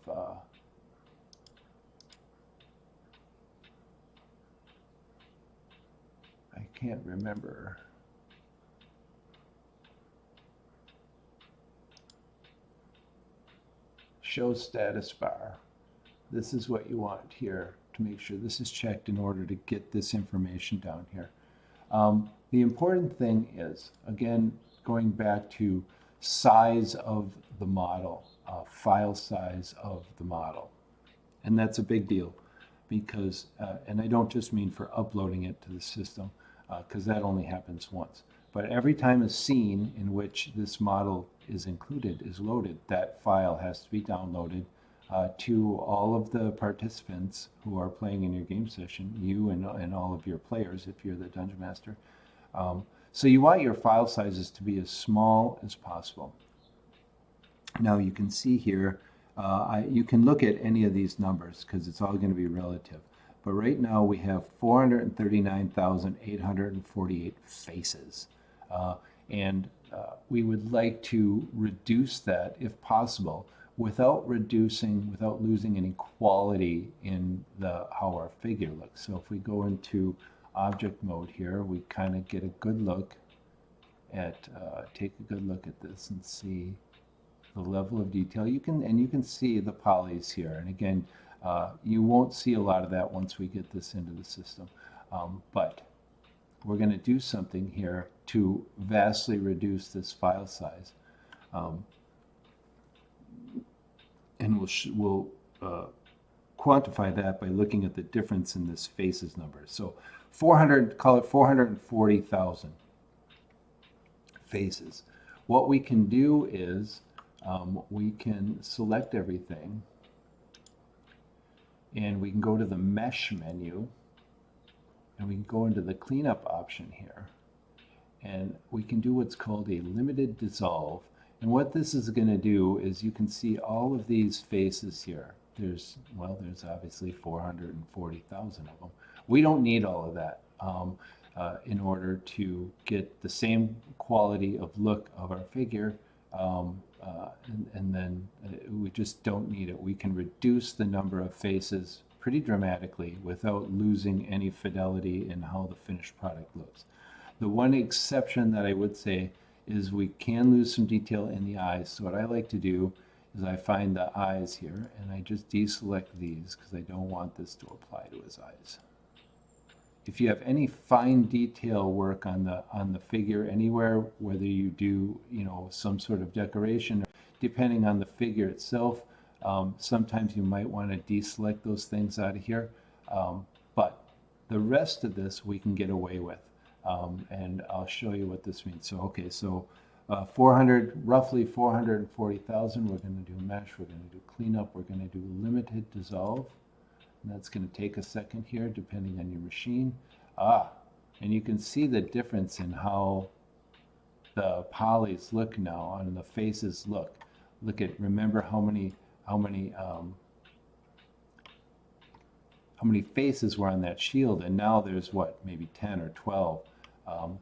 I can't remember. show status bar. This is what you want here to make sure this is checked in order to get this information down here. The important thing is, again, going back to size of the model, file size of the model. And that's a big deal because, and I don't just mean for uploading it to the system, because that only happens once. But every time a scene in which this model is included is loaded, that file has to be downloaded to all of the participants who are playing in your game session, you and all of your players if you're the Dungeon Master. So you want your file sizes to be as small as possible. Now you can see here, you can look at any of these numbers because it's all going to be relative. But right now we have 439,848 faces. We would like to reduce that if possible without losing any quality in how our figure looks. So if we go into object mode here, we kind of get a good look at, take a good look at this and see the level of detail. You can see the polys here. And again, you won't see a lot of that once we get this into the system. But we're going to do something here to vastly reduce this file size. And we'll quantify that by looking at the difference in this faces number. So call it 440,000 faces. What we can do is we can select everything and we can go to the mesh menu and we can go into the cleanup option here and we can do what's called a limited dissolve. And what this is going to do is you can see all of these faces here. There's obviously 440,000 of them. We don't need all of that in order to get the same quality of look of our figure. And then we just don't need it. We can reduce the number of faces pretty dramatically without losing any fidelity in how the finished product looks. The one exception that I would say is we can lose some detail in the eyes. So what I like to do is I find the eyes here and I just deselect these because I don't want this to apply to his eyes. If you have any fine detail work on the figure anywhere, whether you do some sort of decoration, depending on the figure itself, sometimes you might want to deselect those things out of here. But the rest of this we can get away with. And I'll show you what this means. So, okay, so roughly 440,000, we're going to do mesh, we're going to do cleanup, we're going to do limited dissolve. And that's going to take a second here, depending on your machine. And you can see the difference in how the polys look now, and the faces look. Remember how many faces were on that shield, and now there's maybe 10 or 12.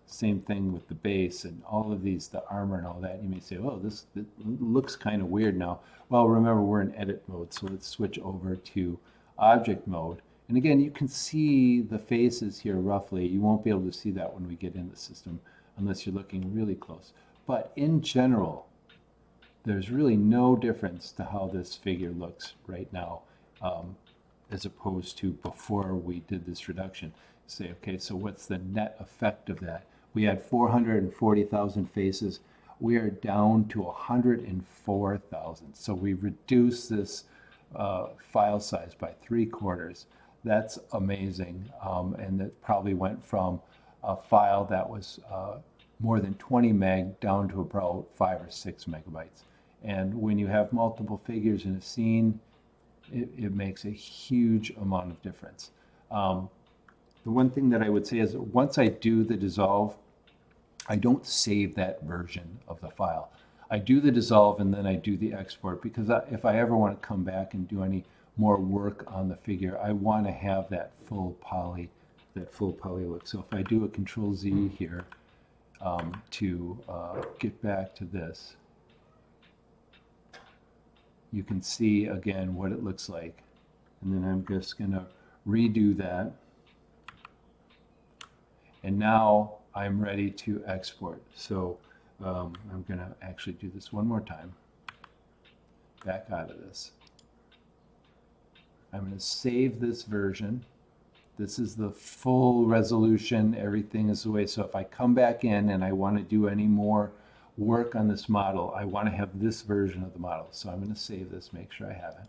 Same thing with the base and all of these, the armor and all that. You may say, oh, this looks kind of weird now. Well, remember, we're in edit mode, so let's switch over to object mode. And again, you can see the faces here roughly. You won't be able to see that when we get in the system unless you're looking really close. But in general, there's really no difference to how this figure looks right now as opposed to before we did this reduction. Say, okay, so what's the net effect of that? We had 440,000 faces. We are down to 104,000. So we reduced this file size by 3/4. That's amazing. And that probably went from a file that was more than 20 meg down to about 5 or 6 megabytes. And when you have multiple figures in a scene, it makes a huge amount of difference. The one thing that I would say is that once I do the dissolve, I don't save that version of the file. I do the dissolve and then I do the export because if I ever want to come back and do any more work on the figure, I want to have that full poly look. So if I do a Control Z here to get back to this, you can see again what it looks like. And then I'm just going to redo that. And now I'm ready to export. So I'm going to actually do this one more time. back out of this. I'm going to save this version. This is the full resolution. Everything is the way. So if I come back in and I want to do any more work on this model, I want to have this version of the model. So I'm going to save this, make sure I have it.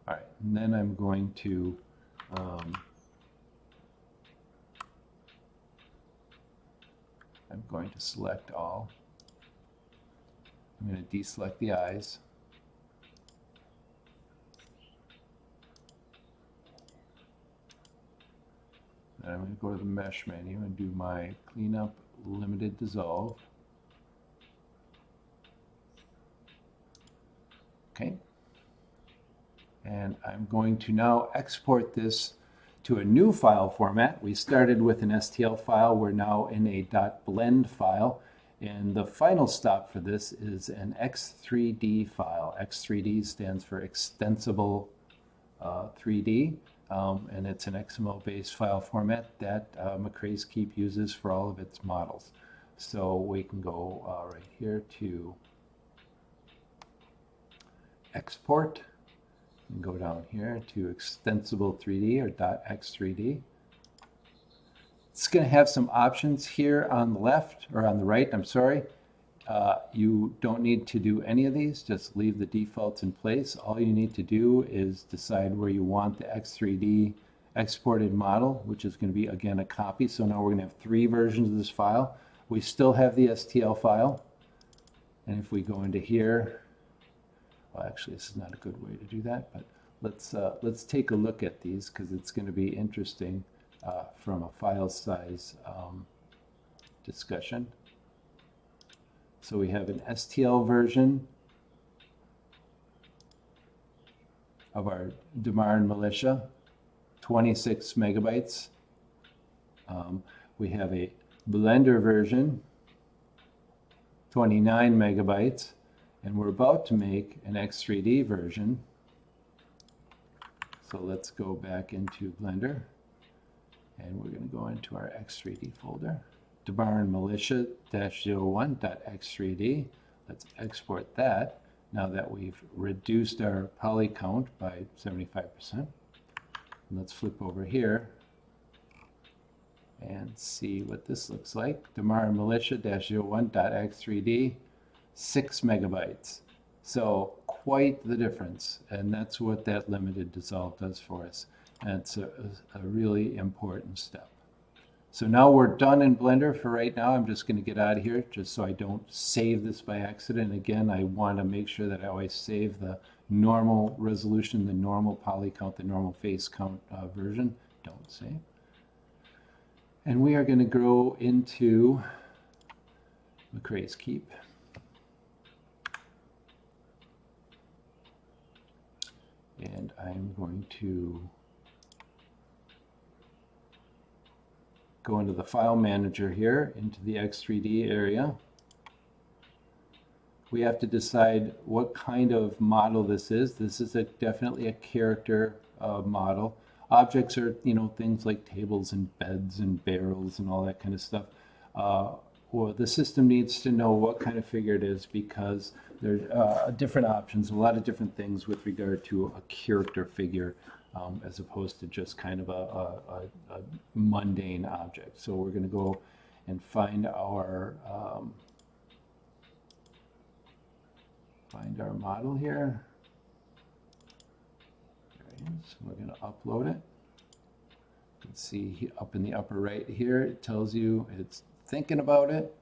All right, and then I'm going to select all. I'm going to deselect the eyes. Then I'm going to go to the mesh menu and do my cleanup limited dissolve. Okay. And I'm going to now export this to a new file format. We started with an STL file. We're now in a .blend file. And the final stop for this is an X3d file. X3d stands for Extensible 3D. And it's an XML-based file format that Macray's Keep uses for all of its models. So we can go right here to Export, and go down here to Extensible 3D or .x3d. It's going to have some options here on the left, or on the right, I'm sorry. You don't need to do any of these, just leave the defaults in place. All you need to do is decide where you want the X3D exported model, which is going to be, again, a copy. So now we're going to have 3 versions of this file. We still have the STL file. And if we go into here, well, actually, this is not a good way to do that, but let's take a look at these because it's going to be interesting from a file size discussion. So we have an STL version of our Damar Militia, 26 megabytes. We have a Blender version, 29 megabytes. And we're about to make an X3D version. So let's go back into Blender. And we're going to go into our X3D folder. Damar Militia-01.x3d. Let's export that now that we've reduced our poly count by 75%. And let's flip over here and see what this looks like. Damar Militia-01.x3d, 6 megabytes. So quite the difference. And that's what that limited dissolve does for us. And it's a really important step. So now we're done in Blender for right now. I'm just going to get out of here just so I don't save this by accident. Again, I want to make sure that I always save the normal resolution, the normal poly count, the normal face count version. Don't save. And we are going to go into Macray's Keep. And I'm going to go into the file manager here, into the X3D area. We have to decide what kind of model this is. This is definitely a character model. Objects are, things like tables and beds and barrels and all that kind of stuff. Well, the system needs to know what kind of figure it is because there are different options, a lot of different things with regard to a character figure. As opposed to just kind of a mundane object. So we're going to go and find our model here. There it is. We're going to upload it. You can see up in the upper right here, it tells you it's thinking about it.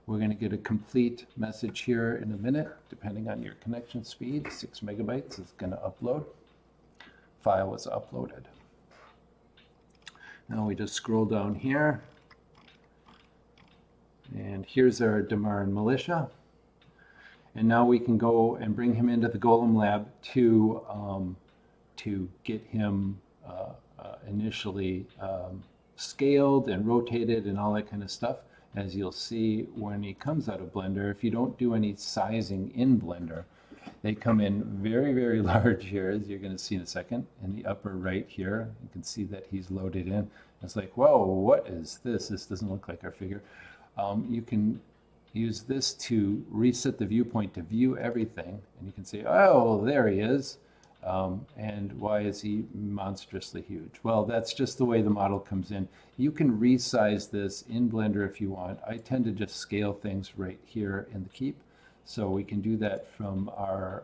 We're going to get a complete message here in a minute, depending on your connection speed. 6 megabytes is going to upload. File was uploaded. Now we just scroll down here, and here's our Damar Militia. And now we can go and bring him into the Golem Lab to get him initially scaled and rotated and all that kind of stuff. As you'll see when he comes out of Blender, if you don't do any sizing in Blender, they come in very, very large here, as you're going to see in a second. In the upper right here, you can see that he's loaded in. It's like, whoa, what is this? This doesn't look like our figure. You can use this to reset the viewpoint to view everything. And you can say, oh, there he is. And why is he monstrously huge? Well, that's just the way the model comes in. You can resize this in Blender if you want. I tend to just scale things right here in the keep. So we can do that from our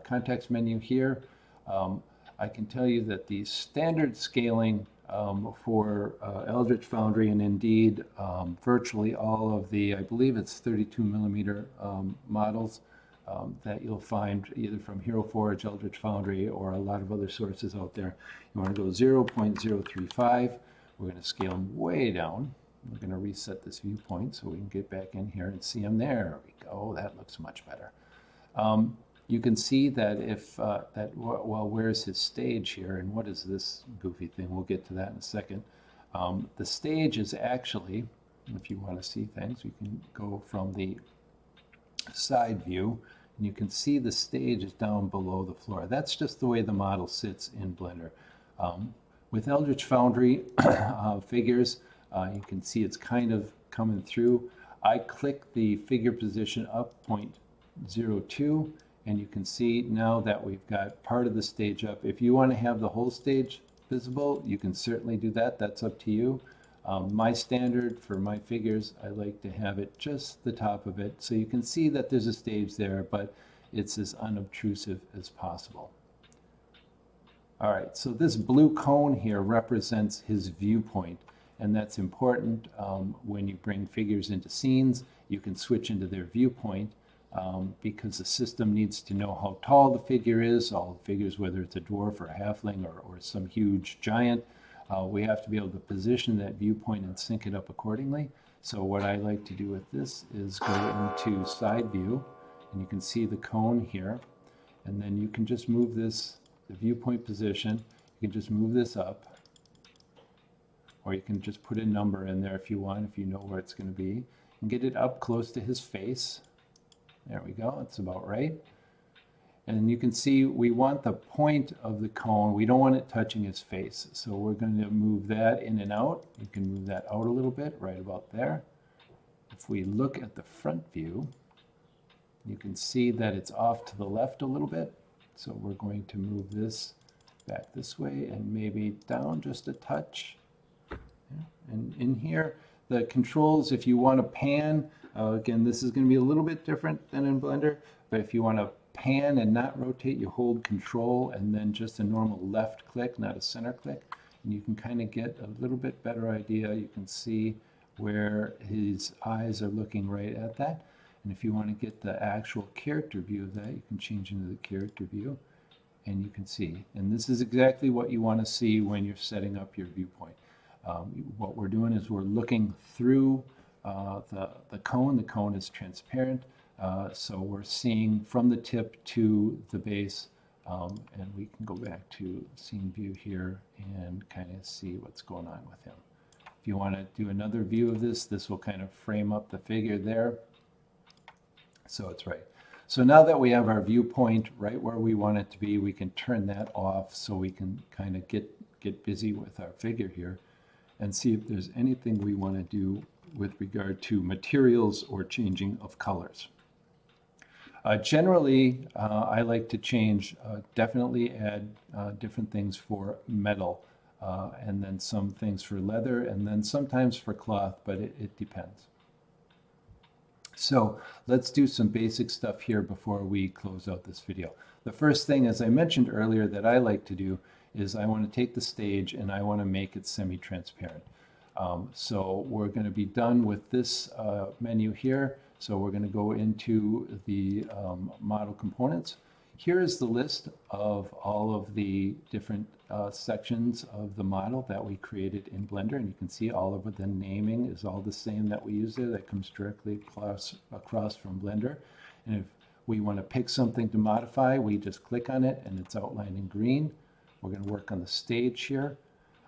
context menu here. I can tell you that the standard scaling for Eldritch Foundry, and indeed virtually all of the, I believe it's 32 millimeter models that you'll find either from Hero Forge, Eldritch Foundry, or a lot of other sources out there. You want to go 0.035. We're going to scale them way down. We're going to reset this viewpoint so we can get back in here and see them. There we go. That looks much better. You can see that if, well, where's his stage here, and what is this goofy thing? We'll get to that in a second. The stage is actually, if you want to see things, you can go from the side view, and you can see the stage is down below the floor. That's just the way the model sits in Blender. With Eldritch Foundry figures, you can see it's kind of coming through. I click the figure position up 0.02, and you can see now that we've got part of the stage up. If you want to have the whole stage visible, you can certainly do that. That's up to you. My standard for my figures, I like to have it just the top of it, so you can see that there's a stage there, but it's as unobtrusive as possible. All right, so this blue cone here represents his viewpoint, and that's important. When you bring figures into scenes, you can switch into their viewpoint because the system needs to know how tall the figure is, all the figures, whether it's a dwarf or a halfling or some huge giant. We have to be able to position that viewpoint and sync it up accordingly. So what I like to do with this is go into side view, and you can see the cone here, and then you can just move this, the viewpoint position, you can just move this up, or you can just put a number in there if you want, if you know where it's going to be, and get it up close to his face. There we go, that's about right. And you can see we want the point of the cone, we don't want it touching his face. So we're going to move that in and out. You can move that out a little bit, right about there. If we look at the front view, you can see that it's off to the left a little bit. So we're going to move this back this way and maybe down just a touch. Yeah. And in here, the controls, if you want to pan, again, this is going to be a little bit different than in Blender, but if you want to pan and not rotate, you hold Control and then just a normal left click, not a center click, and you can kind of get a little bit better idea. You can see where his eyes are looking right at that. And if you want to get the actual character view of that, you can change into the character view, and you can see. And this is exactly what you want to see when you're setting up your viewpoint. What we're doing is we're looking through the cone. The cone is transparent. So we're seeing from the tip to the base, and we can go back to scene view here and kind of see what's going on with him. If you want to do another view of this, this will kind of frame up the figure there. So it's right. So now that we have our viewpoint right where we want it to be, we can turn that off so we can kind of get busy with our figure here and see if there's anything we want to do with regard to materials or changing of colors. Generally, I like to change, definitely add different things for metal, and then some things for leather, and then sometimes for cloth, but it depends. So let's do some basic stuff here before we close out this video. The first thing, as I mentioned earlier, that I like to do is I want to take the stage and I want to make it semi-transparent. So we're going to be done with this menu here. So we're going to go into the model components. Here is the list of all of the different sections of the model that we created in Blender, and you can see all of the naming is all the same that we use there. That comes directly across from Blender. And if we want to pick something to modify, we just click on it and it's outlined in green. We're going to work on the stage here.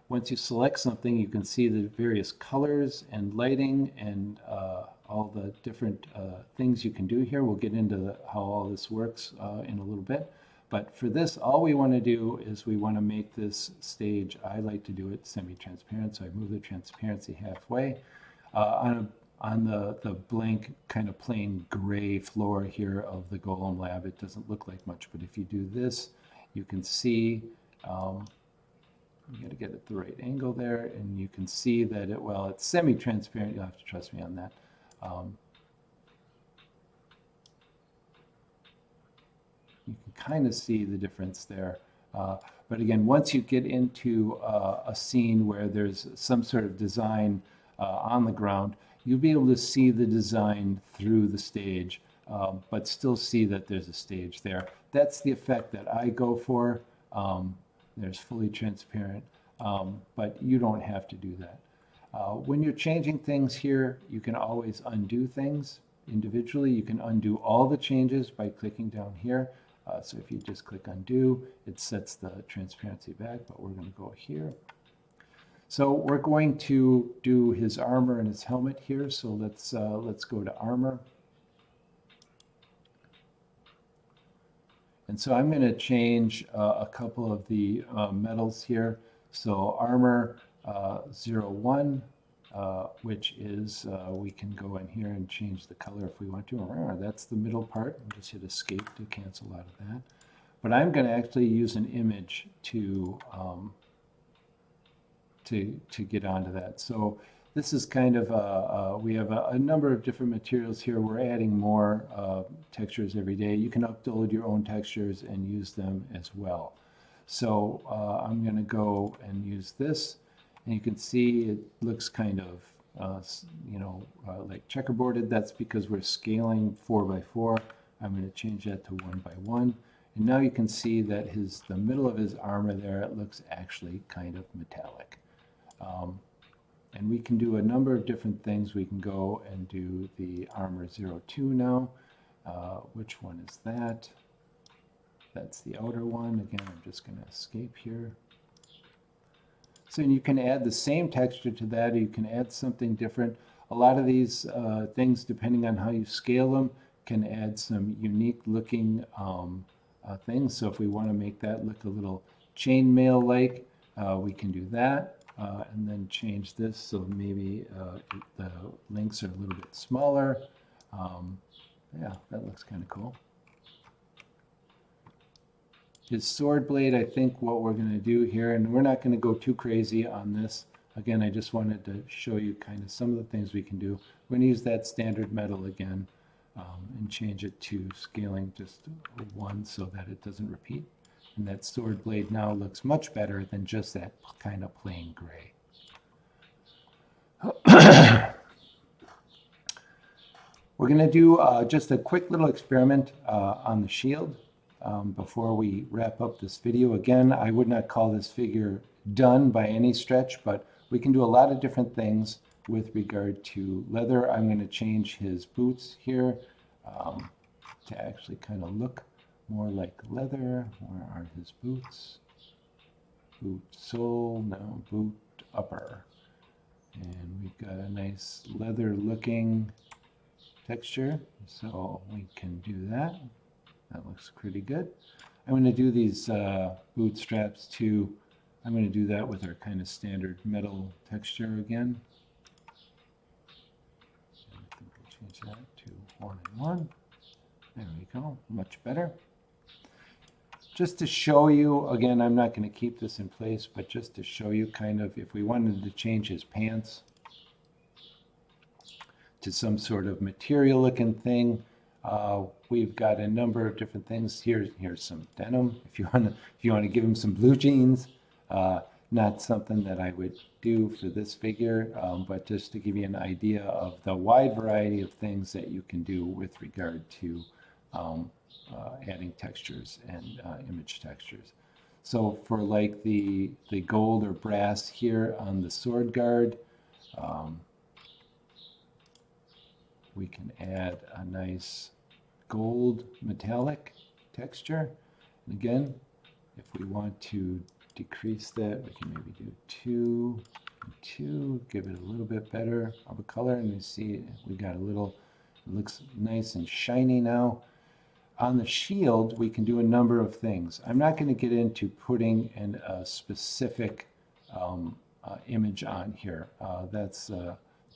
Once you select something, you can see the various colors and lighting and all the different things you can do here. We'll get into how all this works in a little bit. But for this, all we want to do is we want to make this stage, I like to do it semi-transparent, so I move the transparency halfway. On on the blank kind of plain gray floor here of the Golem Lab, it doesn't look like much, but if you do this, you can see, you got to get it at the right angle there, and you can see that it, well, it's semi-transparent. You'll have to trust me on that. You can kind of see the difference there. But again, once you get into a scene where there's some sort of design on the ground, you'll be able to see the design through the stage, but still see that there's a stage there. That's the effect that I go for. There's fully transparent, but you don't have to do that. When you're changing things here, you can always undo things individually. You can undo all the changes by clicking down here. So if you just click undo, it sets the transparency back, but we're going to go here. So we're going to do his armor and his helmet here. So let's go to armor. And so I'm going to change a couple of the metals here. So armor 01, which is, we can go in here and change the color if we want to. That's the middle part. I'll just hit escape to cancel out of that. But I'm going to actually use an image to get onto that. So this is kind of, we have a number of different materials here. We're adding more textures every day. You can upload your own textures and use them as well. So I'm going to go and use this. And you can see it looks kind of, like checkerboarded. That's because we're scaling 4x4. I'm going to change that to 1x1. And now you can see that the middle of his armor there, it looks actually kind of metallic. And we can do a number of different things. We can go and do the armor 02 now. Which one is that? That's the outer one. Again, I'm just going to escape here. So you can add the same texture to that, or you can add something different. A lot of these things, depending on how you scale them, can add some unique looking things. So if we want to make that look a little chainmail-like, we can do that. And then change this so maybe the links are a little bit smaller. Yeah, that looks kind of cool. His sword blade, I think what we're going to do here, and we're not going to go too crazy on this. Again, I just wanted to show you kind of some of the things we can do. We're going to use that standard metal again and change it to scaling just 1 so that it doesn't repeat. And that sword blade now looks much better than just that kind of plain gray. We're going to do just a quick little experiment on the shield before we wrap up this video. Again, I would not call this figure done by any stretch, but we can do a lot of different things with regard to leather. I'm going to change his boots here to actually kind of look more like leather. Where are his boots? Boot sole, no, boot upper. And we've got a nice leather looking texture, so we can do that. That looks pretty good. I'm going to do these boot straps too. I'm going to do that with our kind of standard metal texture again. I think we'll change that to 1 and 1. There we go, much better. Just to show you, again, I'm not going to keep this in place, but just to show you kind of if we wanted to change his pants to some sort of material looking thing, we've got a number of different things. Here's some denim. If you want to give him some blue jeans, not something that I would do for this figure, but just to give you an idea of the wide variety of things that you can do with regard to adding textures and image textures. So for like the gold or brass here on the sword guard, we can add a nice gold metallic texture. And again, if we want to decrease that, we can maybe do 2 and 2, give it a little bit better of a color, and you see we got a little, it looks nice and shiny now. On the shield, we can do a number of things. I'm not going to get into putting a specific image on here. That's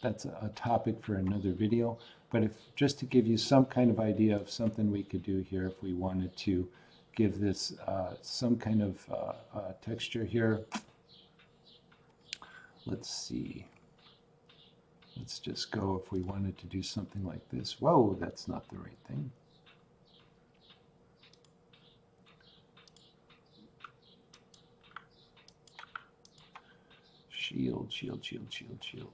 that's a topic for another video. But if just to give you some kind of idea of something we could do here, if we wanted to give this some kind of texture here, let's see. Let's just go if we wanted to do something like this. Whoa, that's not the right thing. Shield, shield, shield, shield, shield.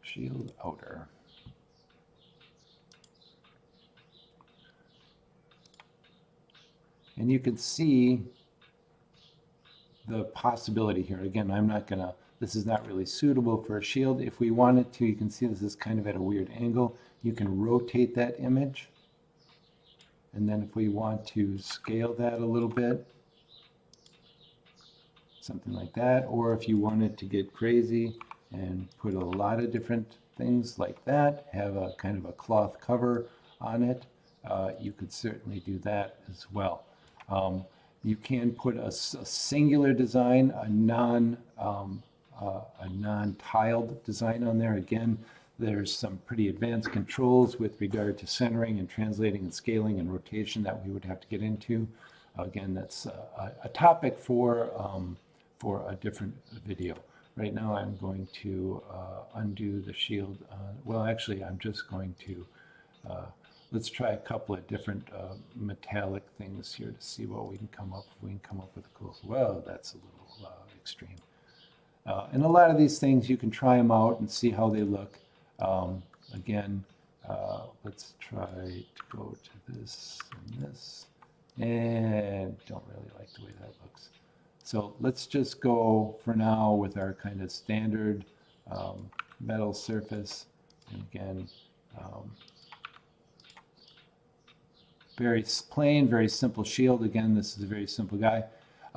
Shield outer. And you can see the possibility here. Again, I'm not gonna, this is not really suitable for a shield. If we wanted to, you can see this is kind of at a weird angle. You can rotate that image. And then if we want to scale that a little bit, something like that, or if you wanted to get crazy and put a lot of different things like that, have a kind of a cloth cover on it, you could certainly do that as well. You can put a singular design, a non-tiled design on there. Again, there's some pretty advanced controls with regard to centering and translating and scaling and rotation that we would have to get into. Again, that's a topic for a different video. Right now I'm going to undo the shield. Well, actually, I'm just going to, let's try a couple of different metallic things here to see what we can come up with. We can come up with a cool, well, that's a little extreme. And a lot of these things, you can try them out and see how they look. Again, let's try to go to this and this, and don't really like the way that looks. So let's just go for now with our kind of standard metal surface. And again, very plain, very simple shield. Again, this is a very simple guy.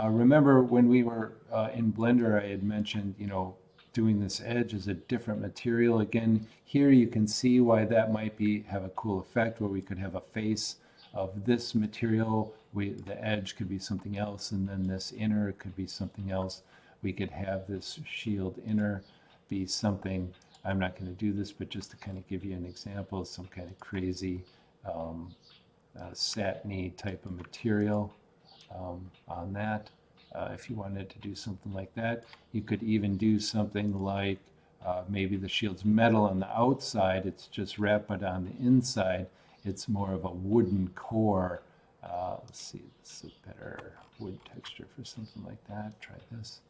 Remember when we were in Blender, I had mentioned, you know, doing this edge is a different material. Again, here you can see why that might have a cool effect, where we could have a face of this material. The edge could be something else, and then this inner could be something else. We could have this shield inner be something, I'm not going to do this, but just to kind of give you an example, some kind of crazy satiny type of material on that. If you wanted to do something like that, you could even do something like maybe the shield's metal on the outside, it's just wrapped, but on the inside, it's more of a wooden core. Let's see, this is a better wood texture for something like that. Try this.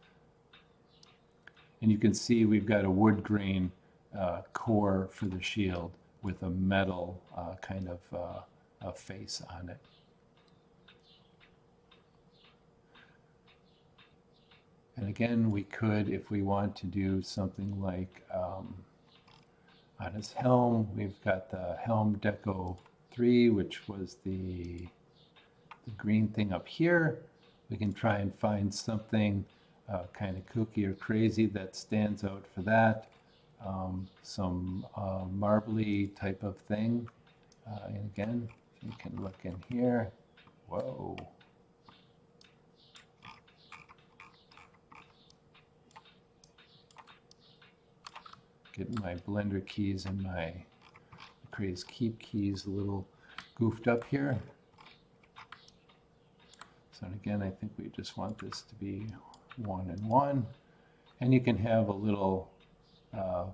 And you can see we've got a wood grain core for the shield with a metal kind of a face on it. And again, we could, if we want to do something like on his helm, we've got the Helm Deco 3, which was the green thing up here. We can try and find something kind of kooky or crazy that stands out for that. Some marbly type of thing. And again, you can look in here. Whoa. Getting my Blender keys and my Macray's Keep keys a little goofed up here. So again, I think we just want this to be 1 and 1. And you can have a little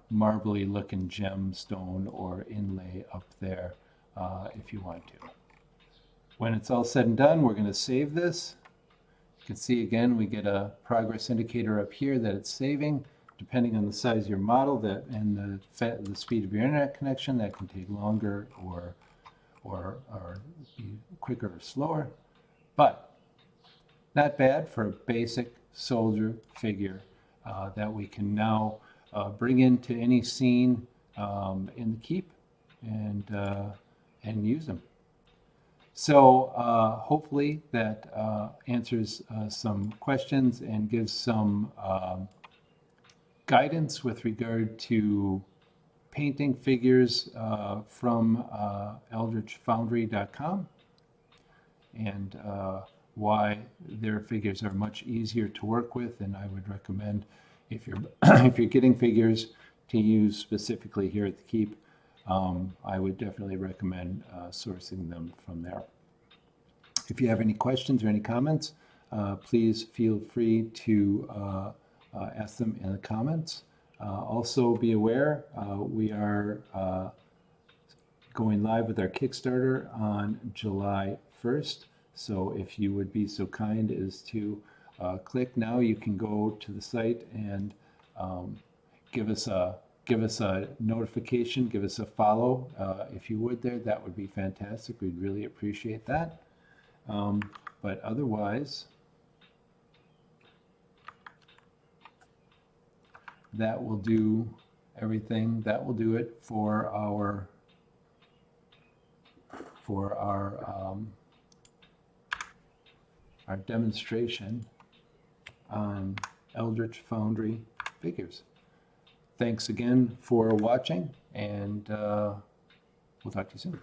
marbly looking gemstone or inlay up there if you want to. When it's all said and done, we're going to save this. You can see again, we get a progress indicator up here that it's saving. Depending on the size of your model and the speed of your internet connection, that can take longer or be quicker or slower. But not bad for a basic soldier figure that we can now bring into any scene in the keep and use them. So hopefully that answers some questions and gives some guidance with regard to painting figures from eldritchfoundry.com. And why their figures are much easier to work with, and I would recommend, if you're if you're getting figures to use specifically here at the Keep, I would definitely recommend sourcing them from there. If you have any questions or any comments, please feel free to ask them in the comments. Also be aware, we are going live with our Kickstarter on July 1st. So if you would be so kind as to click now, you can go to the site and give us a notification, give us a follow. If you would there, that would be fantastic. We'd really appreciate that. But otherwise, that will do everything. That will do it for our demonstration on Eldritch Foundry figures. Thanks again for watching, and we'll talk to you soon.